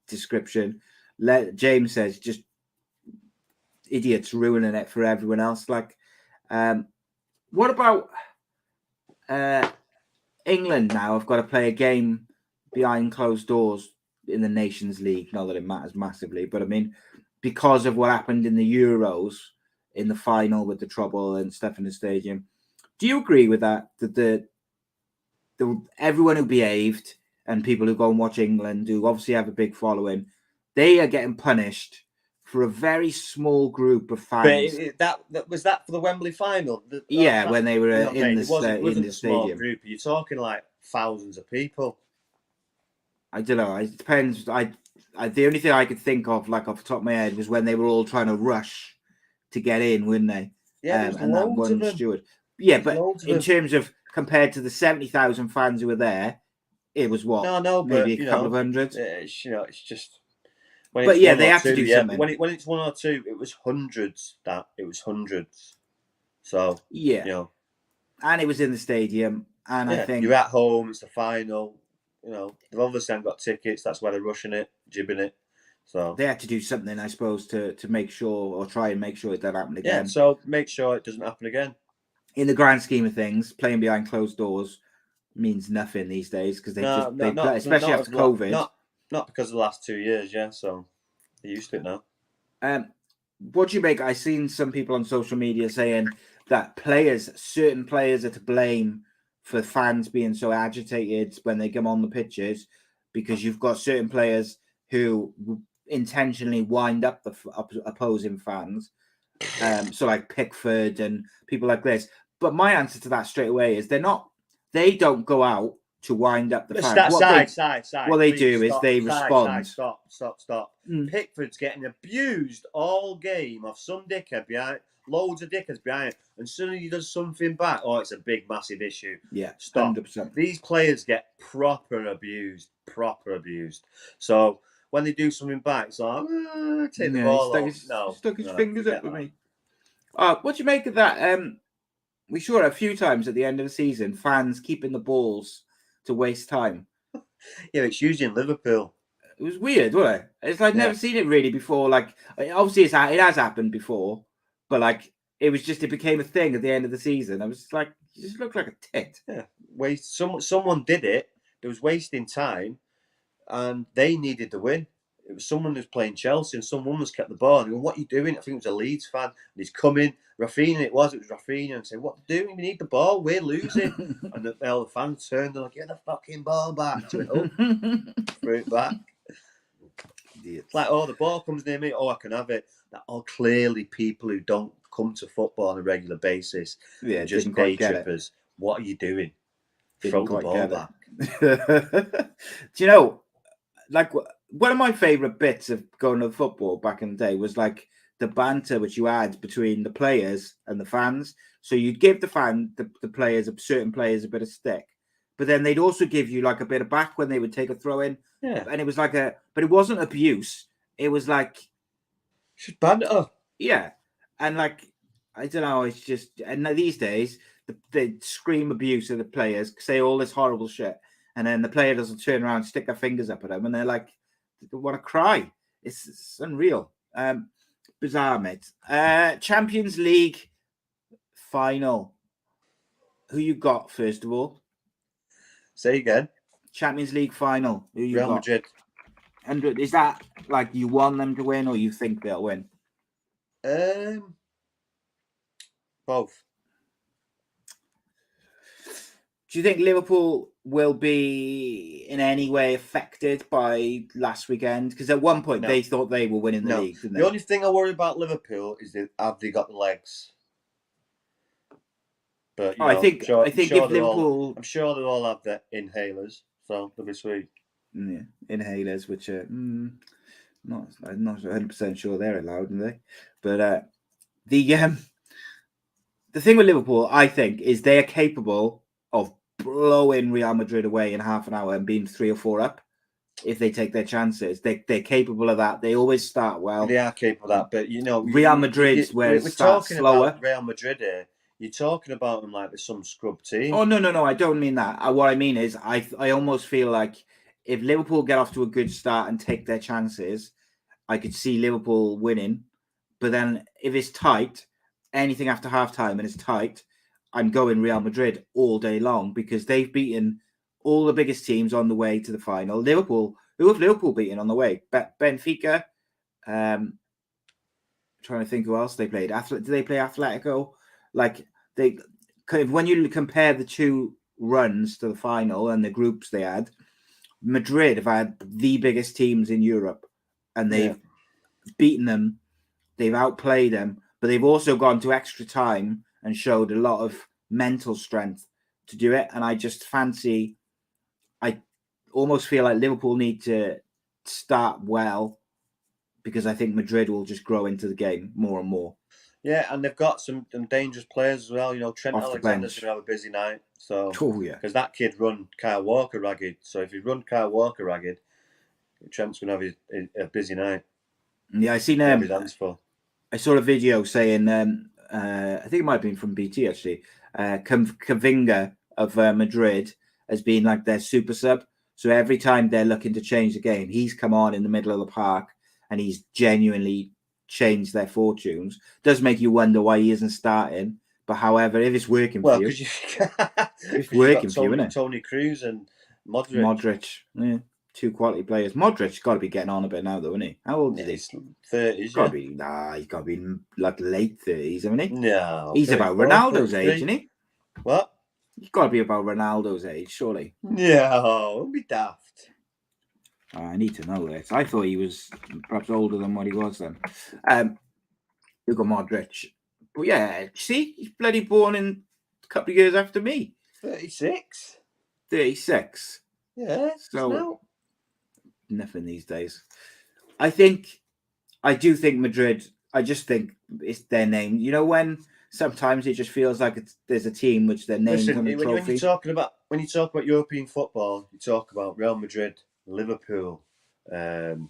description. James says just idiots ruining it for everyone else. What about England now? I've got to play a game behind closed doors in the Nations League. Not that it matters massively, but I mean, because of what happened in the Euros in the final with the trouble and stuff in the stadium. Do you agree with that? That the everyone who behaved and people who go and watch England, who obviously have a big following, they are getting punished for a very small group of fans. But that was that for the Wembley final. When they were in the stadium. Small group. You're talking like thousands of people. I don't know. It depends. The only thing I could think of, like off the top of my head, was when they were all trying to rush to get in, weren't they? Yeah, and that one steward. Yeah, but in terms of compared to the 70,000 fans who were there, it was what? No, maybe a couple of hundred. It's just. But yeah, they have to do something. When it's 1 or 2, it was hundreds. So and it was in the stadium, and I think you're at home. It's the final. They've obviously got tickets. That's why they're rushing it, jibbing it. So they had to do something, I suppose, to make sure or try and make sure it doesn't happen again. Yeah, so make sure it doesn't happen again. In the grand scheme of things, playing behind closed doors means nothing these days because especially after COVID. Not because of the last 2 years, so they're used to it now. What do you make? I've seen some people on social media saying that certain players are to blame for fans being so agitated when they come on the pitches because you've got certain players who intentionally wind up the opposing fans. So like Pickford and people like this. But my answer to that straight away is they don't go out to wind up the fans. Side. What they Please, do is stop, they side, respond. Stop. Pickford's getting abused all game of some dickhead behind, loads of dickheads behind, and suddenly he does something back. Oh, it's a big, massive issue. Yeah, stop. 100%. These players get proper abused. So when they do something back, it's like, take the ball off. Stuck his fingers up with me. What do you make of that? We saw it a few times at the end of the season, fans keeping the balls to waste time. Yeah, it's usually in Liverpool. It was weird, wasn't it? It's like never seen it really before. Like, obviously it has happened before, but like it became a thing at the end of the season. I was just like, you just look like a tit. Yeah, someone did it. It was wasting time, and they needed the win. It was someone who's playing Chelsea, and someone was kept the ball. And what are you doing? I think it was a Leeds fan, and he's coming. Rafinha, it was Rafinha, and saying, "What are you doing? We need the ball. We're losing." And all the fans turned and like, "Get the fucking ball back!" To it up, threw it back. It's like, oh, the ball comes near me. Oh, I can have it. That are clearly people who don't come to football on a regular basis. Yeah, just day trippers. What are you doing? Throw the ball back. Do you know, like, one of my favourite bits of going to football back in the day was like the banter which you had between the players and the fans. So you'd give the certain players a bit of stick, but then they'd also give you like a bit of back when they would take a throw in. Yeah. And it was like but it wasn't abuse. It was like, just banter. Yeah. And like, I don't know, it's just, and these days they scream abuse at the players, say all this horrible shit, and then the player doesn't turn around, stick their fingers up at them, and they're like, they want to cry. It's unreal. Bizarre, mate. Champions League final. Who you got, first of all? Say again. Champions League final. Who you Real got? Madrid. And is that like you want them to win, or you think they'll win? Both. Do you think Liverpool will be in any way affected by last weekend? Because at one point they thought they were winning the league, didn't they? The only thing I worry about Liverpool is have they got the legs? But I think if Liverpool, I'm sure they'll all have their inhalers, so they'll be sweet. Yeah, inhalers, which are I'm not 100% sure they're allowed, are they? But the thing with Liverpool, I think, is they are capable of blowing Real Madrid away in half an hour and being 3 or 4 up if they take their chances. They're capable of that. They always start well. They are capable of that, but Real Madrid's where it starts slower. About Real Madrid here. You're talking about them like there's some scrub team. Oh no! I don't mean that. What I mean is, I almost feel like if Liverpool get off to a good start and take their chances, I could see Liverpool winning. But then if it's tight, anything after half time and it's tight, I'm going Real Madrid all day long because they've beaten all the biggest teams on the way to the final. Liverpool, who have Liverpool beaten on the way? Benfica. Trying to think who else they played. Did they play Atletico? Like when you compare the two runs to the final and the groups they had, Madrid have had the biggest teams in Europe, and they've beaten them. They've outplayed them, but they've also gone to extra time and showed a lot of mental strength to do it. And I just fancy, I almost feel like Liverpool need to start well because I think Madrid will just grow into the game more and more. Yeah, and they've got some dangerous players as well. Trent Alexander's going to have a busy night. So, because that kid run Kyle Walker ragged. So if he run Kyle Walker ragged, Trent's going to have a busy night. Yeah, I seen his hands full. I saw a video saying, I think it might have been from BT actually. Camavinga of Madrid has been like their super sub. So every time they're looking to change the game, he's come on in the middle of the park and he's genuinely changed their fortunes. Does make you wonder why he isn't starting. But however, if it's working for you, it's working for you, isn't it? Tony Cruz and Modric. Yeah. 2 quality players. Modric's got to be getting on a bit now, though, isn't he? How old is he? He's 30s. He's got to be like late 30s, hasn't he? No. He's about Ronaldo's age, isn't he? What? He's got to be about Ronaldo's age, surely. No, don't be daft. I need to know this. I thought he was perhaps older than what he was then. Luka Modric. But yeah, see, he's bloody born in a couple of years after me. 36. 36. Yeah, So nothing these days. I do think Madrid. I just think it's their name. You know, when sometimes it just feels like there's a team which their name's listen, on a when trophy. you talk about European football, you talk about Real Madrid, Liverpool. You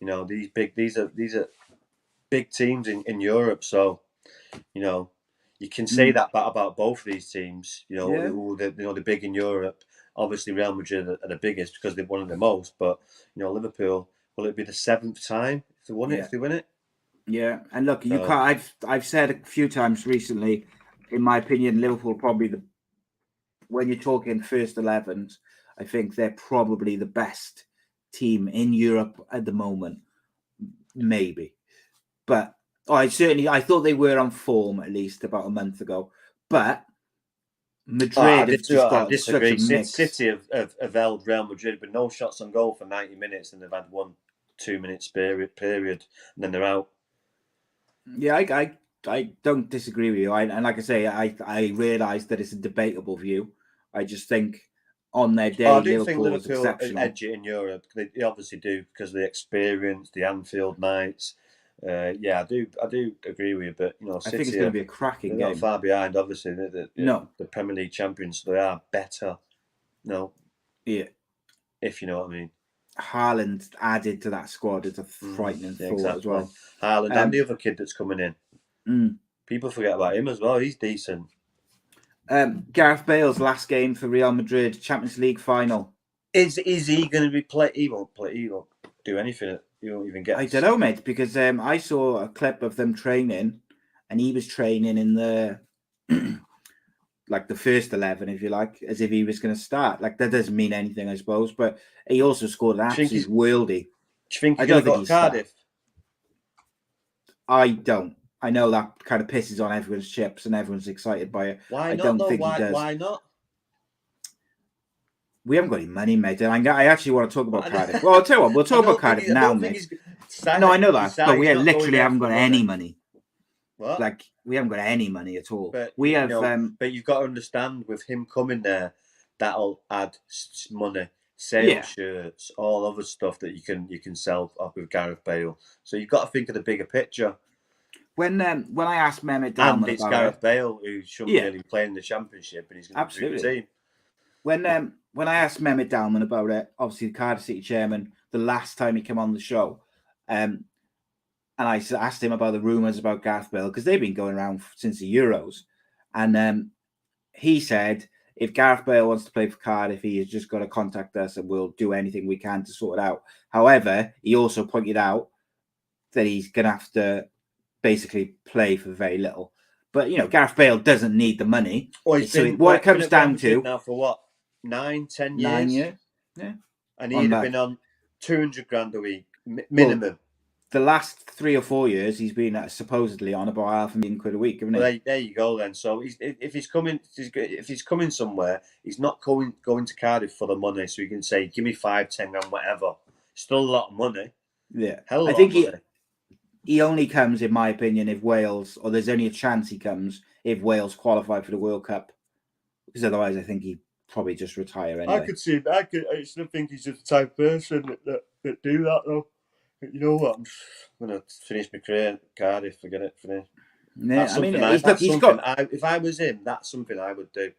know, these are big teams in Europe. So, you know, you can say that about both of these teams. You know, they're big in Europe. Obviously, Real Madrid are the biggest because they've won it the most. But you know, Liverpool, will it be the 7th time if they won it? If they win it? Yeah, and look, you can't. I've said a few times recently, in my opinion, Liverpool probably when you're talking first 11s, I think they're probably the best team in Europe at the moment. Maybe, but I thought they were on form at least about a month ago. But Madrid have just got such a mix. City have held Real Madrid with no shots on goal for 90 minutes, and they've had 1-2 minute period, and then they're out. Yeah, I don't disagree with you. And like I say, I realise that it's a debatable view. I just think on their day, I do think Liverpool was Liverpool exceptional. edge it in Europe. They obviously do because of the experience, the Anfield nights. Yeah, I do agree with you, but you know, City, I think it's going to be a cracking they're game. not far behind. Obviously, the Premier League champions, so they are better. No, yeah, if you know what I mean. Haaland added to that squad is a frightening thought as well. Haaland and the other kid that's coming in. People forget about him as well. He's decent. Gareth Bale's last game for Real Madrid, Champions League final. Is he going to be play? He won't play. He won't do anything. He won't even get. I don't know, mate, because I saw a clip of them training, and he was training in the like the first 11, if you like, as if he was going to start. Like that doesn't mean anything, I suppose. But he also scored an absolute worldie. Do you think he's going to go to Cardiff? I don't. I know that kind of pisses on everyone's chips and everyone's excited by it. Why I not? don't Though? think he does. Why not? We haven't got any money, mate. And I actually want to talk about Cardiff. Well, I'll tell you what, we'll talk about Cardiff now, mate. No, I know that, but we literally haven't got any money. What? Like, we haven't got any money at all. But we have. But you've got to understand, with him coming there, that'll add money, sales shirts, all other stuff that you can sell up with Gareth Bale. So you've got to think of the bigger picture. When I asked Mehmet Dalman and it's Gareth Bale who shouldn't really play in the Championship, and he's going to be the team. When I asked Mehmet Dalman about it, obviously the Cardiff City chairman, the last time he came on the show, and I asked him about the rumours about Gareth Bale, because they've been going around since the Euros, and he said if Gareth Bale wants to play for Cardiff, he has just got to contact us and we'll do anything we can to sort it out. However, he also pointed out that he's going to have to basically play for very little. But, you know, Gareth Bale doesn't need the money. What it comes down to... Now for what? 9-10 years? 9 years, yeah. And he'd have been on 200 grand a week, minimum. Well, the last 3 or 4 years, he's been supposedly on about £500,000 a week, haven't he? Well, there you go then. So if he's coming somewhere, he's not going to Cardiff for the money. So he can say, give me 5-10 grand, whatever. Still a lot of money. Yeah. Hell of a lot of money. He only comes, in my opinion, if Wales, or there's only a chance he comes if Wales qualify for the World Cup. Because otherwise, I think he'd probably just retire anyway. I could see. I still think he's just the type of person that do that, though. You know what? I'm going to finish my career at Cardiff. Forget it. Finish. Yeah, if I was him, that's something I would do.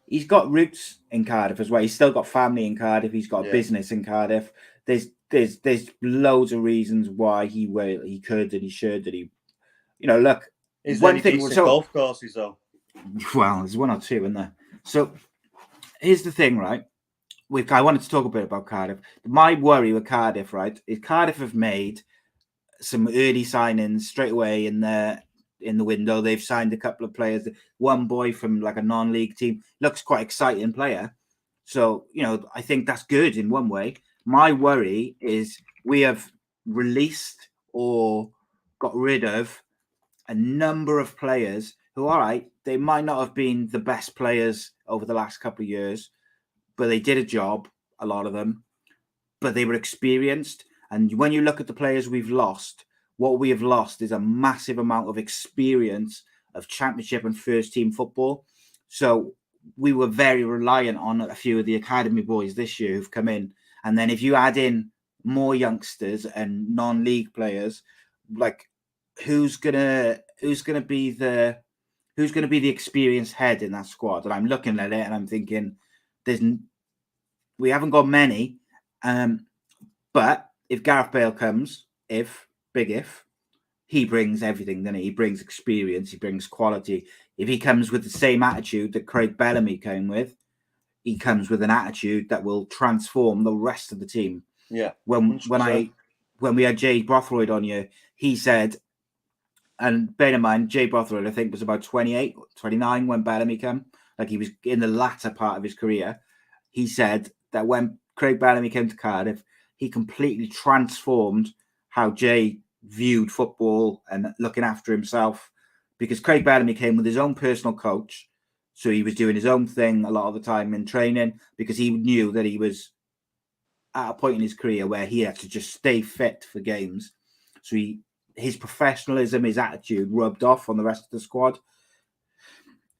He's got roots in Cardiff as well. He's still got family in Cardiff. He's got a business in Cardiff. There's loads of reasons why he could and he should. That he, you know, look. Is there any decent golf courses though? Well, there's one or two, isn't there? So here's the thing, right? I wanted to talk a bit about Cardiff. My worry with Cardiff, right, is Cardiff have made some early signings straight away in the window. They've signed a couple of players. One boy from like a non-league team, looks quite exciting player. So, you know, I think that's good in one way. My worry is we have released or got rid of a number of players who, all right, they might not have been the best players over the last couple of years, but they did a job, a lot of them, but they were experienced. And when you look at the players we've lost, what we have lost is a massive amount of experience of championship and first team football. So we were very reliant on a few of the academy boys this year who've come in. And then if you add in more youngsters and non-league players, like who's gonna be the experienced head in that squad? And I'm looking at it and I'm thinking, we haven't got many. But if Gareth Bale comes, big if, he brings everything, doesn't he? He brings experience, he brings quality. If he comes with the same attitude that Craig Bellamy came with, he comes with an attitude that will transform the rest of the team. Yeah. When we had Jay Bothroyd on here, he said, and bear in mind, Jay Bothroyd, I think, was about 28, 29 when Bellamy came. Like he was in the latter part of his career. He said that when Craig Bellamy came to Cardiff, he completely transformed how Jay viewed football and looking after himself, because Craig Bellamy came with his own personal coach. So he was doing his own thing a lot of the time in training, because he knew that he was at a point in his career where he had to just stay fit for games. So his professionalism, his attitude rubbed off on the rest of the squad.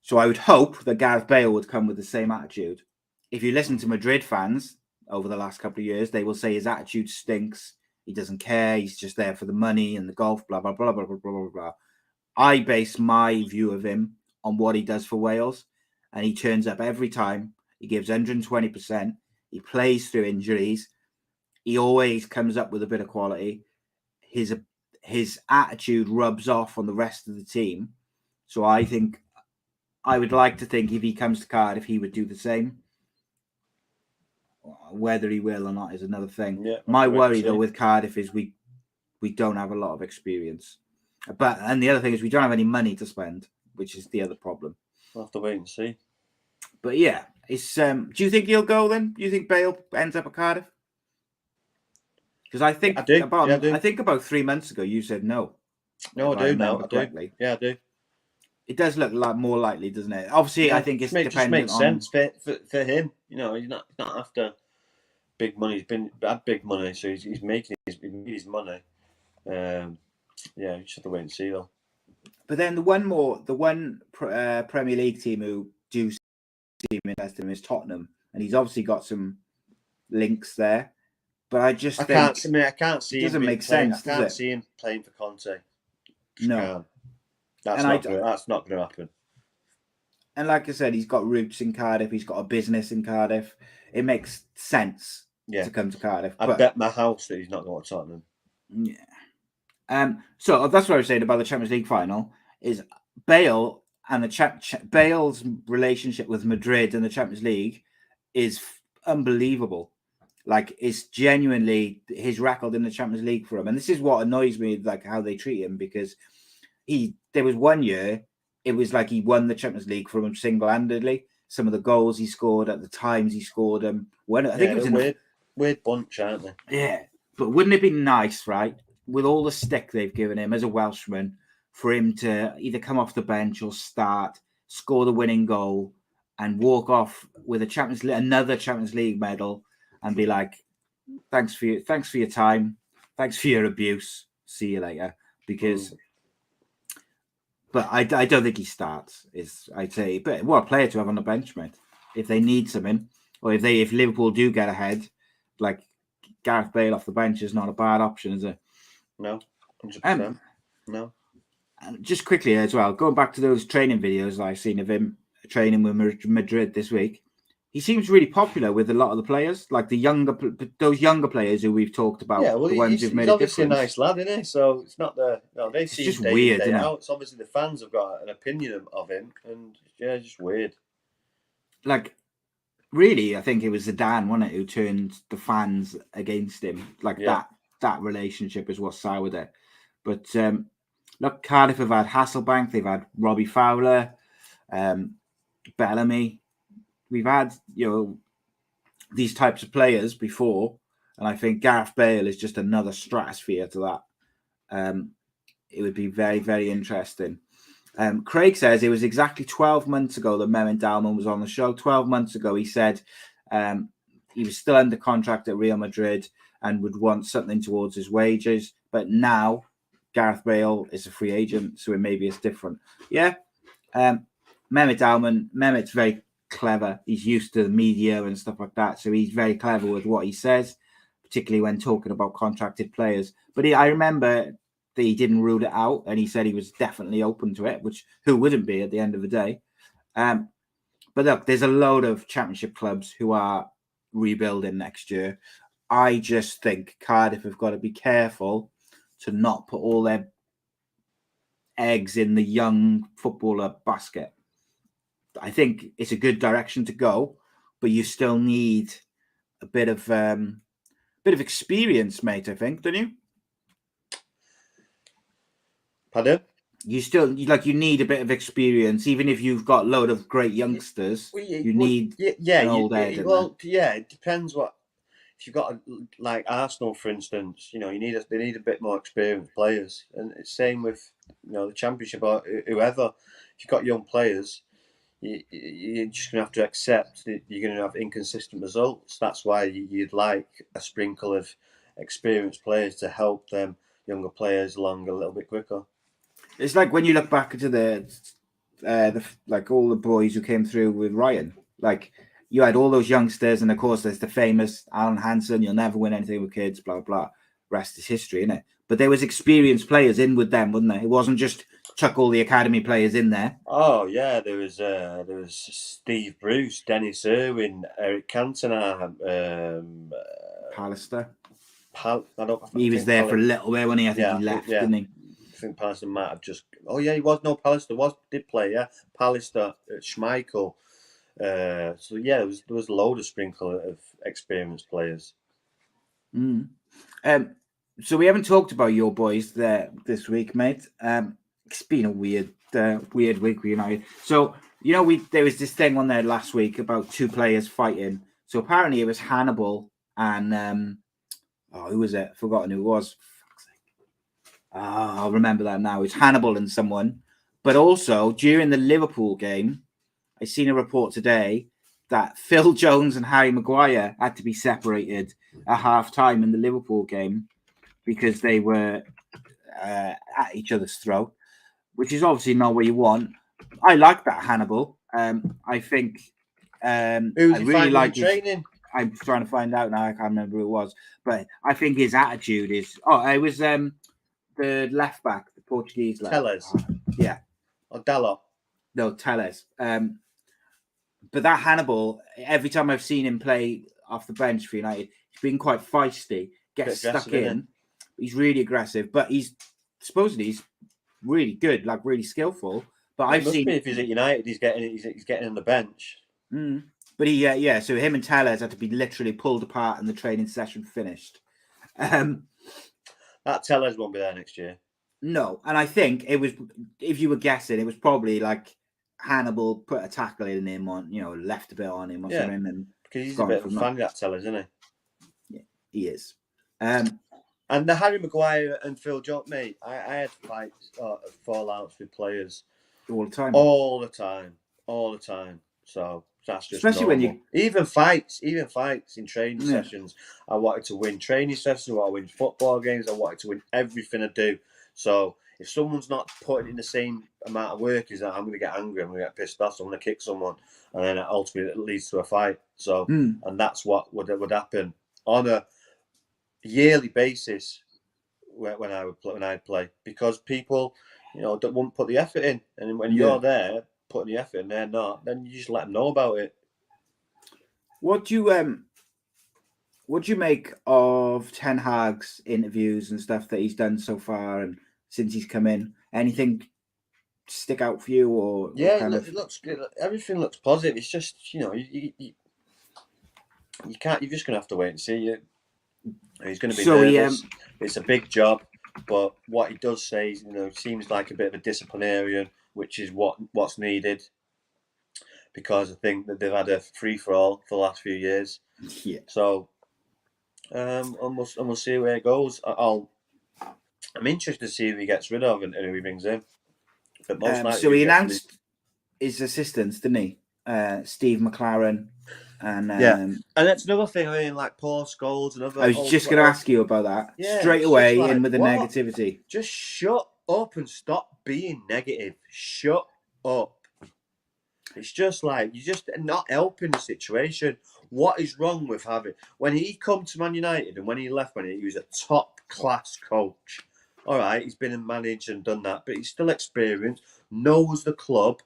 So I would hope that Gareth Bale would come with the same attitude. If you listen to Madrid fans over the last couple of years, they will say his attitude stinks. He doesn't care. He's just there for the money and the golf, blah, blah, blah, blah, blah, blah, blah, blah. I base my view of him on what he does for Wales. And he turns up every time. He gives 120%. He plays through injuries. He always comes up with a bit of quality. His attitude rubs off on the rest of the team. So I would like to think if he comes to Cardiff, he would do the same. Whether he will or not is another thing. Yeah, my worry, though, with Cardiff is we don't have a lot of experience. And the other thing is we don't have any money to spend, which is the other problem. We'll have to wait and see. But yeah, it's. Do you think he'll go then? Do you think Bale ends up at Cardiff? Because I think I think about 3 months ago you said no. No, I do now. I do. Yeah, I do. It does look like more likely, doesn't it? Obviously, yeah, I think it's dependent on. It just makes sense for him. You know, he's not after big money. He's had big money, so he's making his money. Yeah, you just have to wait and see though. But then the one Premier League team who do seem interested in him is Tottenham, and he's obviously got some links there. But I can't see. It doesn't make sense. I can't see him playing for Conte. No, that's not going to happen. And like I said, he's got roots in Cardiff. He's got a business in Cardiff. It makes sense to come to Cardiff. I bet my house that he's not going to Tottenham. Yeah. So that's what I was saying about the Champions League final is Bale and Bale's relationship with Madrid and the Champions League is unbelievable. Like, it's genuinely his record in the Champions League for him. And this is what annoys me, like how they treat him, because there was one year, it was like he won the Champions League for him single-handedly. Some of the goals he scored at the times he scored them. I think it was a weird bunch, aren't they? Yeah. But wouldn't it be nice, right, with all the stick they've given him as a Welshman, for him to either come off the bench or start, score the winning goal, and walk off with another Champions League medal, and be like, thanks for your time, thanks for your abuse, see you later. Because, but I don't think he starts. I'd say, but what a player to have on the bench, mate. If they need something, or if Liverpool do get ahead, like Gareth Bale off the bench is not a bad option, is it? No, 100%. No. And just quickly as well, going back to those training videos I've seen of him training with Madrid this week. He seems really popular with a lot of the players, like those younger players who we've talked about. Yeah, well, the ones who've made he's a obviously difference. a nice lad, isn't he? So it's not they see just him day weird, in, day isn't out. it? It's obviously the fans have got an opinion of him, and yeah, it's just weird. Like, really, I think it was Zidane, wasn't it, who turned the fans against him. Like that relationship is what soured it. But look, Cardiff have had Hasselbank, they've had Robbie Fowler, Bellamy. We've had, these types of players before, and I think Gareth Bale is just another stratosphere to that. It would be very, very interesting. Craig says it was exactly 12 months ago that Mehmet Dalman was on the show. 12 months ago, he said he was still under contract at Real Madrid and would want something towards his wages. But now Gareth Bale is a free agent, so maybe it's different. Yeah. Mehmet Dalman, Mehmet's very clever. He's used to the media and stuff like that, so he's very clever with what he says, particularly when talking about contracted players. But I remember that he didn't rule it out, and he said he was definitely open to it, which who wouldn't be at the end of the day. But look, there's a load of Championship clubs who are rebuilding next year. I just think Cardiff have got to be careful to not put all their eggs in the young footballer basket. I think it's a good direction to go, but you still need a bit of experience, mate. I think, don't you? Pardon? You need a bit of experience, even if you've got a load of great youngsters. You need an old head. It depends what. If you've got like Arsenal, for instance, they need a bit more experienced players, and it's same with the Championship or whoever. If you've got young players, you're just going to have to accept that you're going to have inconsistent results. That's why you'd like a sprinkle of experienced players to help them younger players along a little bit quicker. It's like when you look back into the all the boys who came through with Ryan, like. You had all those youngsters, and of course, there's the famous Alan Hansen. You'll never win anything with kids, blah blah. Rest is history, innit? But there was experienced players in with them, wasn't there? It wasn't just chuck all the academy players in there. Oh yeah, there was Steve Bruce, Dennis Irwin, Eric Cantona, Pallister. He was there for a little bit when I think he left, didn't he? I think Pallister might have just. Oh yeah, he was. No, Pallister did play. Yeah, Pallister, Schmeichel. There was a load of sprinkle of experienced players. So we haven't talked about your boys there this week, mate. It's been a weird week with United. So there was this thing on there last week about two players fighting. So apparently it was Hannibal and who was it? Forgotten who it was. I'll remember that now. It's Hannibal and someone. But also during the Liverpool game, I seen a report today that Phil Jones and Harry Maguire had to be separated at half-time in the Liverpool game because they were at each other's throat, which is obviously not what you want. I like that Hannibal. I think I really like training. I'm trying to find out now. I can't remember who it was, but I think his attitude is. It was the left back, the Portuguese left. Telles. Yeah. Or Dalot. No, Telles. But that Hannibal, every time I've seen him play off the bench for United, he's been quite feisty, gets stuck in. He's really aggressive, but he's really good, like really skillful. But I've seen if he's at United, he's getting on the bench. But so him and Telles had to be literally pulled apart and the training session finished. That Telles won't be there next year. No, and I think it was, if you were guessing, it was probably like Hannibal put a tackle in him on, left a bit on him or something. And because he's a bit of a fan of that Telles, isn't he? Yeah, he is. And the Harry Maguire and Phil Jones, mate, I had fights, fallouts with players all the time. So that's just especially normal. when you even fights in training sessions. I wanted to win training sessions. I wanted to win football games. I wanted to win everything I do. So if someone's not putting in the same amount of work, is that I'm going to get angry. I'm going to get pissed off. So I'm going to kick someone, and then ultimately it leads to a fight. So and that's what would happen on a yearly basis when I'd play, because people won't put the effort in, and when you're there putting the effort in, they're not, then you just let them know about it. What do you make of Ten Hag's interviews and stuff that he's done so far and since he's come in? Anything stick out for you, or it looks good. Everything looks positive. It's just you can't. You're just gonna have to wait and see. He's going to be nervous. It's a big job, but what he does say is, seems like a bit of a disciplinarian, which is what's needed, because I think that they've had a free for all for the last few years. Yeah. So, and we'll see where it goes. I'm interested to see who he gets rid of and who he brings in. But most likely, so he announced his assistants, didn't he? Steve McLaren. And that's another thing. I mean, like Paul Scholes and other. I was just going to ask you about that. Yeah, straight away, in with the negativity. Just shut up and stop being negative. Shut up. It's just like you're just not helping the situation. What is wrong with having when he come to Man United and when he left Man United, he was a top class coach. All right, he's been and managed and done that, but he's still experienced, knows the club,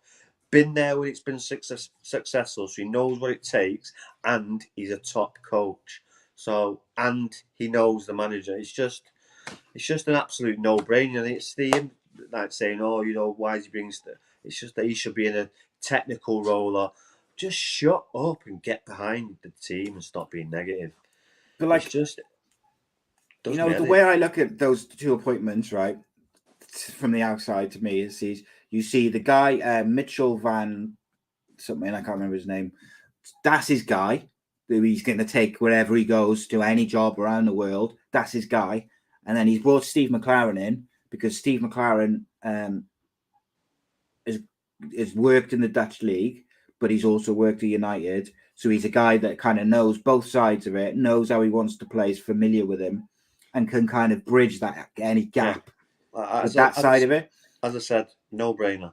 been there when it's been successful, so he knows what it takes, and he's a top coach. So and he knows the manager. It's just an absolute no-brainer. And it's the like saying, oh, why is he bringing stuff? It's just that he should be in a technical role, or just shut up and get behind the team and stop being negative. But like, it's just the way I look at those two appointments, right, from the outside to me is you see the guy Mitchell Van something, I can't remember his name. That's his guy who he's going to take wherever he goes to any job around the world. That's his guy. And then he's brought Steve McLaren in because Steve McLaren has worked in the Dutch league, but he's also worked at United. So he's a guy that kind of knows both sides of it, knows how he wants to play, is familiar with him, and can kind of bridge that any gap with that side of it. As I said, no brainer.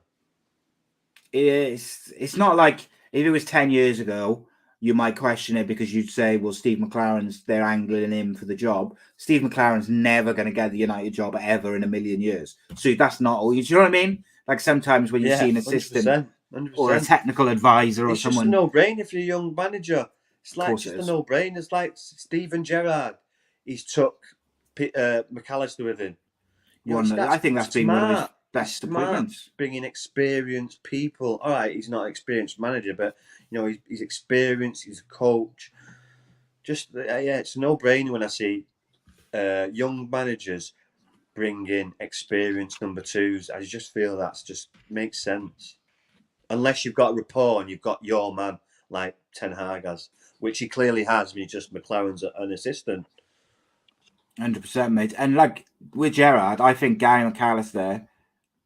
It's not like if it was 10 years ago, you might question it because you'd say, well, Steve McLaren's, they're angling him for the job. Steve McLaren's never going to get the United job ever in a million years. So that's not all. Do you know what I mean? Like sometimes when you see an assistant 100%. Or a technical advisor or someone. It's just a no-brainer for a young manager. It's like just a no-brainer. It's like Steven Gerrard. He's took McAllister with him. I think that's been one of his best appointments. Bringing experienced people. All right, he's not an experienced manager, but he's experienced. He's a coach. Just it's a no-brainer when I see young managers bring in experienced number twos. I just feel that's just makes sense. Unless you've got rapport and you've got your man like Ten Hag has, which he clearly has. I mean, just McLaren's an assistant. 100%, mate. And like with Gerrard, I think Gary McAllister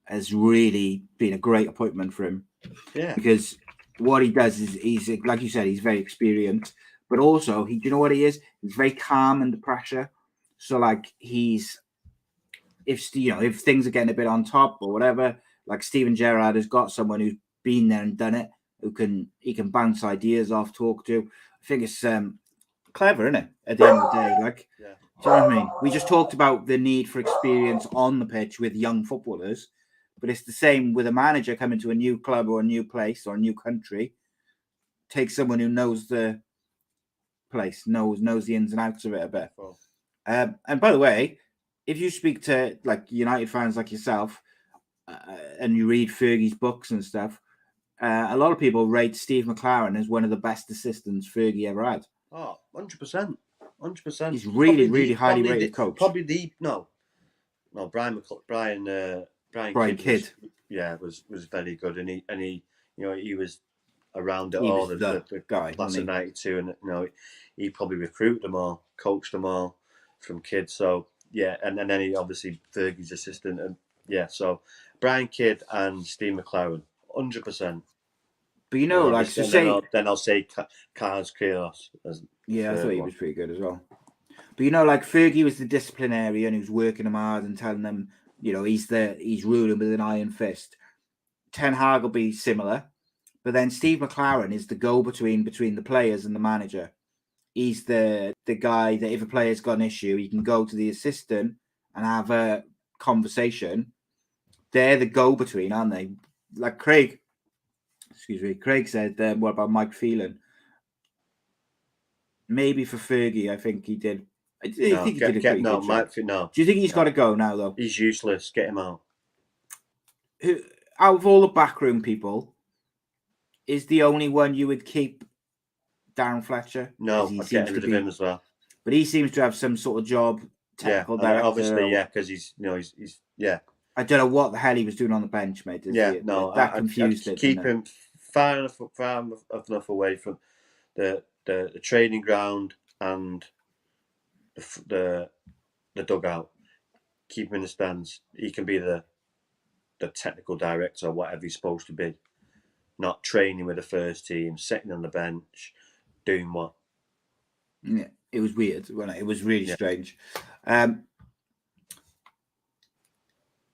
has really been a great appointment for him. Yeah. Because what he does is he's, like you said, he's very experienced, but also do you know what he is? He's very calm under pressure. So like if things are getting a bit on top or whatever, like Steven Gerrard has got someone who's been there and done it, he can bounce ideas off, talk to. I think it's clever, isn't it? At the end of the day, like, do you know what I mean? We just talked about the need for experience on the pitch with young footballers, but it's the same with a manager coming to a new club or a new place or a new country. Take someone who knows the place, knows the ins and outs of it a bit. And by the way, if you speak to like United fans like yourself and you read Fergie's books and stuff, a lot of people rate Steve McLaren as one of the best assistants Fergie ever had. Oh, 100%. 100%. He's really highly rated coach. Probably Brian Kidd. Was very good, and he he was around it all. The guy, class of '92, and he probably recruited them all, coached them all from kids. So and then he obviously Fergie's assistant, and so Brian Kidd and Steve McLaren, 100%. But then I'll say Carlos Queiroz. I thought he was pretty good as well. But like Fergie was the disciplinarian who's working them hard and telling them, he's ruling with an iron fist. Ten Hag will be similar, but then Steve McLaren is the go-between between the players and the manager. He's the guy that if a player's got an issue, he can go to the assistant and have a conversation. They're the go-between, aren't they? Like Craig said, what about Mike Phelan? Maybe for Fergie, I think he did. I think he did a pretty good job. No. Do you think he's got to go now, though? He's useless. Get him out. Out of all the backroom people, is the only one you would keep Darren Fletcher? No, I'd get rid of him as well. But he seems to have some sort of job, technical director. Obviously, because he's I don't know what the hell he was doing on the bench, mate. That confused it. Keep him far enough away from the training ground and the dugout. Keep him in the stands. He can be the technical director or whatever he's supposed to be. Not training with the first team, sitting on the bench, doing what? Yeah, it was weird, wasn't it? It was really strange.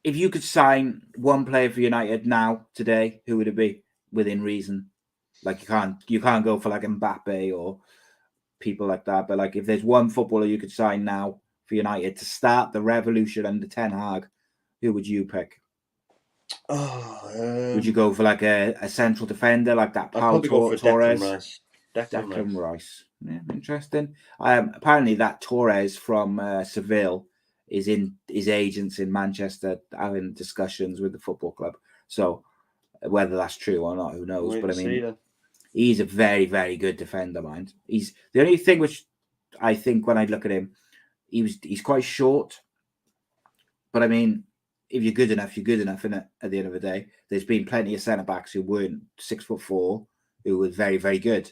If you could sign one player for United now, today, who would it be? within reason. Like you can't go for like Mbappe or people like that. But like if there's one footballer you could sign now for United to start the revolution under Ten Hag, who would you pick? Would you go for like a central defender like that? I'd probably go for Torres. Declan Rice. Declan Rice. Yeah, interesting. Apparently that Torres from Seville is in his agents in Manchester having discussions with the football club. So whether that's true or not, who knows? But I mean, he's a very, very good defender, mind. He's the only thing which I think when I look at him, he's quite short. But I mean, if you're good enough, you're good enough, innit? At the end of the day, there's been plenty of centre backs who weren't 6'4", who were very, very good.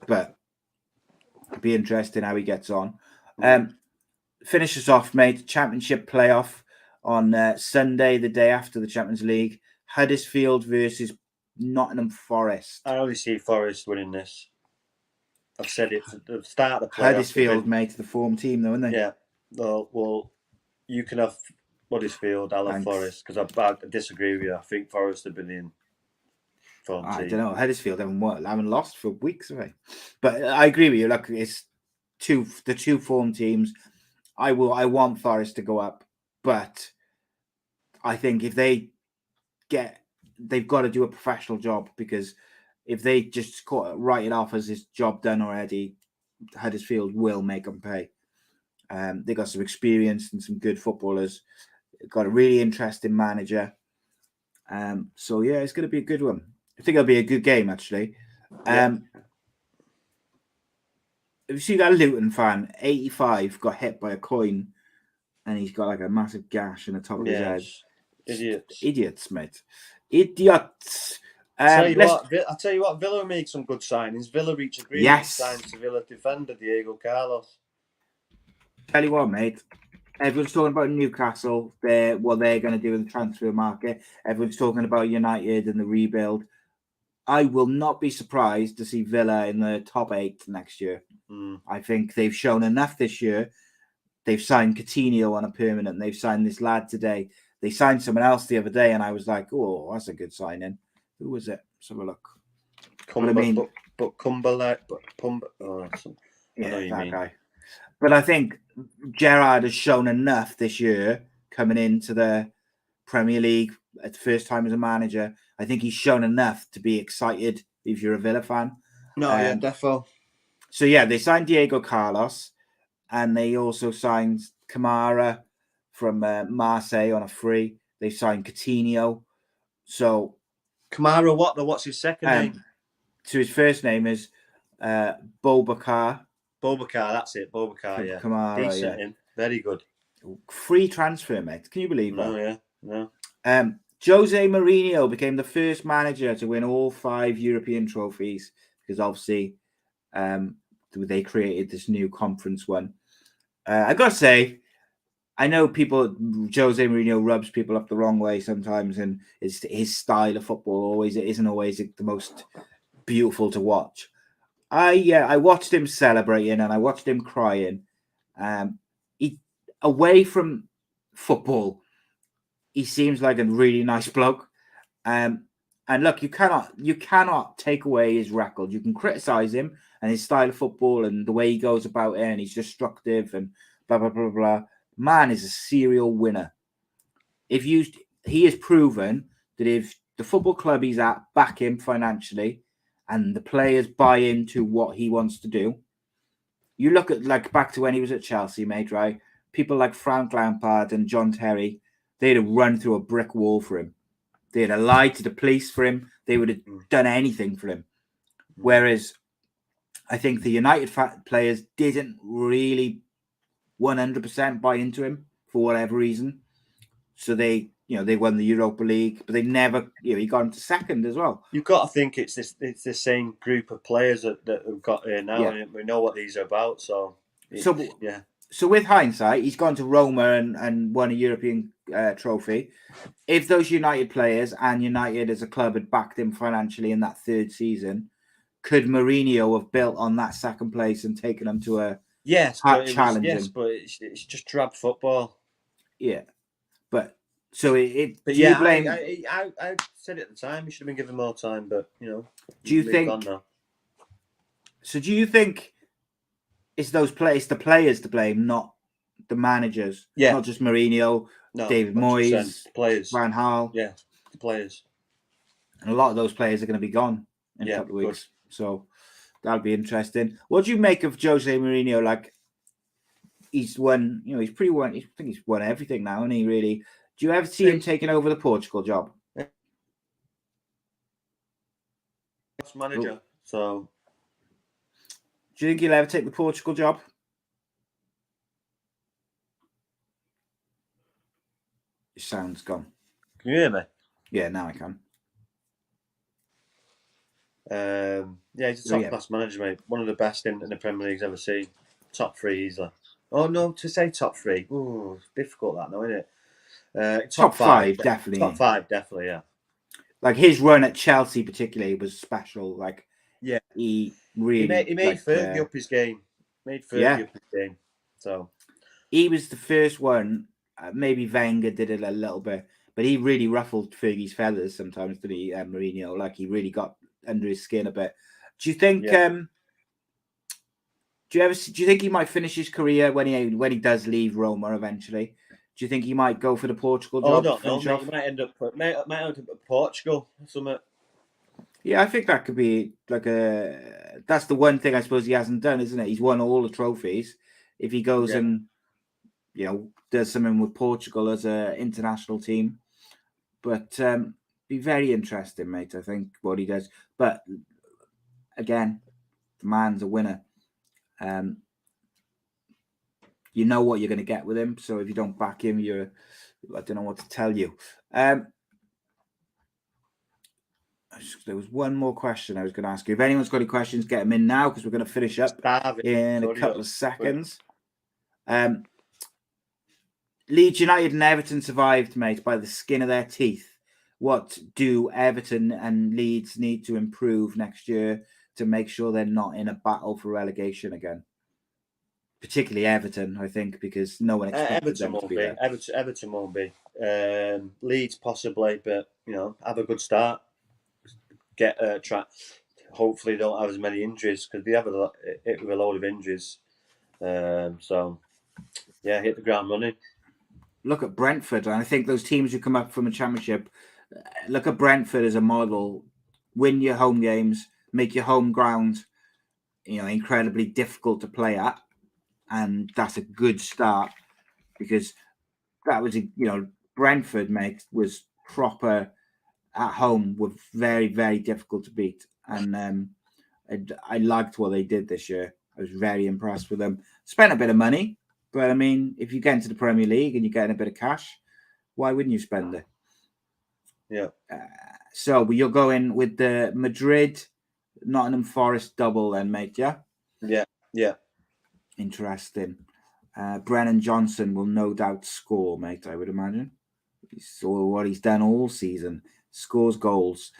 But it'd be interesting how he gets on. Finish us off, mate. Championship playoff on Sunday, the day after the Champions League. Huddersfield versus Nottingham Forest. I only see Forest winning this. I've said it from the start of the playoff. Huddersfield, mate, the form team, though, isn't they? Yeah. Well, you can have Huddersfield, I'll have Forest, because I disagree with you. I think Forest have been in form team. I don't know. Huddersfield haven't lost for weeks, have they? But I agree with you. Look, it's the two form teams. I want Forest to go up, but I think if they've got to do a professional job, because if they just write it off as his job done already, Huddersfield will make them pay. They got some experience and some good footballers. Got a really interesting manager. So yeah, it's going to be a good one. I think it'll be a good game, actually. If you see that Luton fan, 85, got hit by a coin, and he's got like a massive gash in the top of his head. Idiots, mate. Idiots. I'll tell you what, Villa made some good signings. Villa reached agreement to sign Sevilla defender Diego Carlos. Tell you what, mate. Everyone's talking about Newcastle, what they're going to do in the transfer market. Everyone's talking about United and the rebuild. I will not be surprised to see Villa in the top 8 next year. I think they've shown enough this year. They've signed Coutinho on a permanent. They've signed this lad today. They signed someone else the other day, and I was like, oh, that's a good signing. Who was it? Let's have a look. That guy. But I think Gerrard has shown enough this year coming into the Premier League at the first time as a manager. I think he's shown enough to be excited if you're a Villa fan. Defo. So yeah, they signed Diego Carlos, and they also signed Kamara from Marseille on a free. They signed Coutinho. So Kamara, what's his second name? So his first name is Boubacar. Boubacar, that's it. Boubacar, yeah. Kamara, decent, very good. Free transfer, mate. Can you believe that? Oh yeah, no. Jose Mourinho became the first manager to win all 5 European trophies, because obviously they created this new conference one. I gotta say, I know Jose Mourinho rubs people up the wrong way sometimes, and his style of football isn't always the most beautiful to watch. I watched him celebrating and I watched him crying. He away from football, he seems like a really nice bloke. And look, you cannot take away his record. You can criticize him and his style of football and the way he goes about it, and he's destructive and blah blah blah blah. Man is a serial winner. He has proven that if the football club he's at back him financially, and the players buy into what he wants to do. You look at back to when he was at Chelsea, mate, right? People like Frank Lampard and John Terry, they'd have run through a brick wall for him. They'd have lied to the police for him. They would have done anything for him. Whereas I think the United players didn't really 100% buy into him for whatever reason. So they won the Europa League, but they never, he got into second as well. You've got to think it's the same group of players that have got here now, and we know what these are about. So with hindsight, he's gone to Roma and won a European trophy. If those United players and United as a club had backed him financially in that third season, could Mourinho have built on that second place and taken them to a challenge? But Yes, but it's just drab football. Yeah, but So But do you yeah, blame? I said at the time he should have been given more time, but Do you think? on now. So do you think it's the players to blame, not the managers? Yeah. Not just Mourinho, No, David 100%. Moyes, Players. Van Gaal. Yeah, the players. And a lot of those players are going to be gone in a couple of weeks. So that'll be interesting. What do you make of Jose Mourinho? Like, he's won, he's pretty won. I think he's won everything now, and he really. Do you ever see him taking over the Portugal job? Manager. So, do you think he'll ever take the Portugal job? Your sound's gone. Can you hear me? Yeah, now I can. Yeah, he's a top-class manager, mate. One of the best in the Premier League's ever seen. Top 3 easily. Oh no, to say top 3, it's difficult that now, isn't it? Top 5, definitely. Top 5, definitely, yeah. Like his run at Chelsea, particularly, was special. Like, yeah, he really he made Fergie up his game. Made Fergie up his game. So he was the first one. Maybe Wenger did it a little bit, but he really ruffled Fergie's feathers sometimes, didn't he, Mourinho? Like, he really got under his skin a bit. Do you think? Do you think he might finish his career when he does leave Roma eventually? Do you think he might go for the Portugal job? I don't know, mate. He might end up at Portugal or something. Yeah, I think that could be like that's the one thing I suppose he hasn't done, isn't it? He's won all the trophies. If he goes and does something with Portugal as an international team, but be very interesting, mate. I think what he does, but again, the man's a winner. You know what you're going to get with him. So if you don't back him, I don't know what to tell you. There was one more question I was going to ask you. If anyone's got any questions, get them in now because we're going to finish up in a couple of seconds. Leeds United and Everton survived, mate, by the skin of their teeth. What do Everton and Leeds need to improve next year to make sure they're not in a battle for relegation again? Particularly Everton, I think, because no one expected them to be there. Everton won't be. Leeds possibly, but have a good start. Get track. Hopefully, don't have as many injuries because they have it with a load of injuries. So, yeah, hit the ground running. Look at Brentford, and I think those teams who come up from the Championship. Look at Brentford as a model. Win your home games, make your home ground, incredibly difficult to play at. And that's a good start because that was, Brentford, mate, was proper at home, were very, very difficult to beat. And I liked what they did this year. I was very impressed with them. Spent a bit of money, but I mean, if you get into the Premier League and you're getting a bit of cash, why wouldn't you spend it? Yeah. So you're going with the Madrid, Nottingham Forest double then, mate, yeah? Yeah. Interesting. Brennan Johnson will no doubt score, mate, I would imagine. He saw what he's done all season. Scores goals.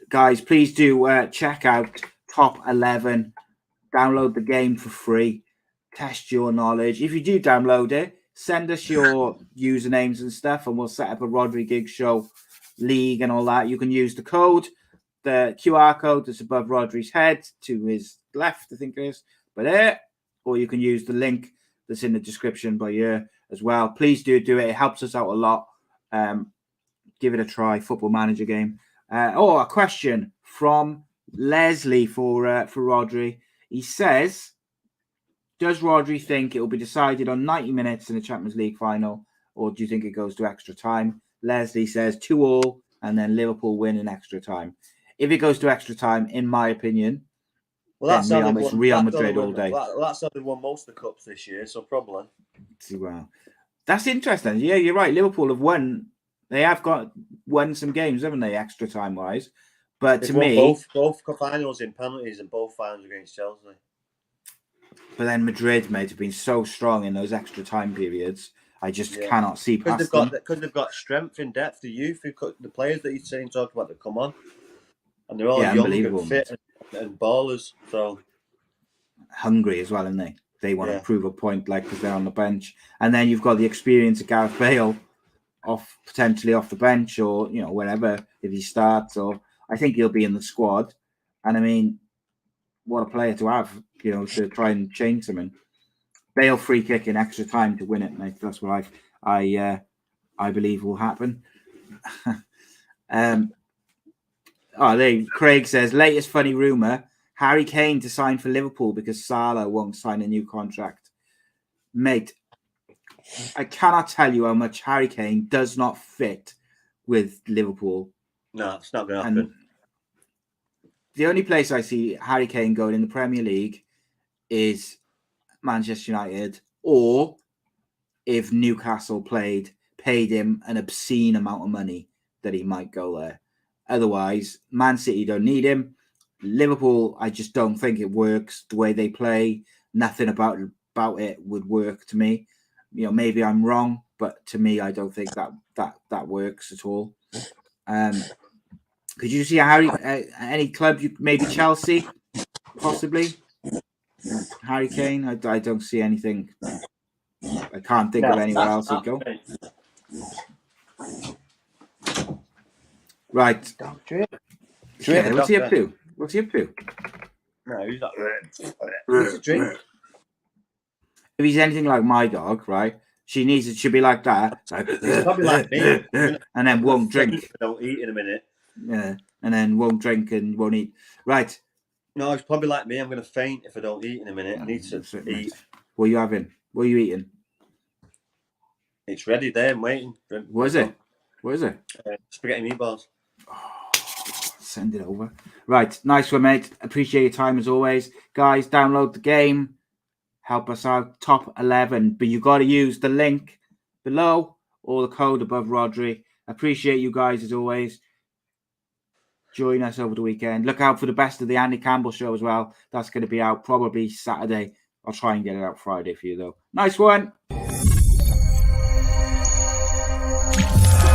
Guys, please do check out Top 11. Download the game for free. Test your knowledge. If you do download it, send us your usernames and stuff, and we'll set up a Rhodri Giggs show league and all that. You can use the code, the QR code that's above Rodri's head to his left, I think it is. But or you can use the link that's in the description by here as well. Please do it. It helps us out a lot. Give it a try. Football Manager game. A question from Leslie for Rhodri. He says, does Rhodri think it will be decided on 90 minutes in the Champions League final, or do you think it goes to extra time? Leslie says 2-2, and then Liverpool win in extra time. If it goes to extra time, in my opinion, that's Real Madrid all day. That's how they won most of the cups this year, so probably. Wow, that's interesting. Yeah, you're right. Liverpool have won. They have won some games, haven't they? Extra time wise, but to me, both finals in penalties and both finals against Chelsea. But then Madrid, mate, have been so strong in those extra time periods. I just cannot see past them. Because they've got strength in depth, the youth, the players that you're saying talk about that come on, and they're all young and fit and ballers. So hungry as well, aren't they? They want to prove a point, like because they're on the bench, and then you've got the experience of Gareth Bale, potentially off the bench, or wherever, if he starts, or I think he'll be in the squad. And I mean, what a player to have, to try and change something. Bale free kick in extra time to win it, and that's what I believe will happen. Craig says, latest funny rumour, Harry Kane to sign for Liverpool because Salah won't sign a new contract. Mate, I cannot tell you how much Harry Kane does not fit with Liverpool. No, it's not going to happen. And the only place I see Harry Kane going in the Premier League is Manchester United, or if Newcastle paid him an obscene amount of money, that he might go there. Otherwise, Man City don't need him. Liverpool, I just don't think it works the way they play. Nothing about it would work to me. Maybe I'm wrong, but to me, I don't think that works at all. Could you see any club? Maybe Chelsea, possibly. Harry Kane. I don't see anything. I can't think of anywhere else he'd go. Right. Yeah, what's he up to? No, he's not. He's a drink. If he's anything like my dog, right? It should be like that. He's probably like me. And then won't drink. Don't eat in a minute. Yeah. And then won't drink and won't eat. Right. No, he's probably like me. I'm going to faint if I don't eat in a minute. I need to eat. What are you having? What are you eating? It's ready there. I'm waiting. What is it? Spaghetti meatballs. Send it over. Right. Nice one, mate. Appreciate your time as always. Guys, download the game. Help us out. Top 11. But you got to use the link below or the code above Rhodri. Appreciate you guys as always. Join us over the weekend. Look out for the best of the Andy Campbell show as well. That's going to be out probably Saturday. I'll try and get it out Friday for you, though. Nice one.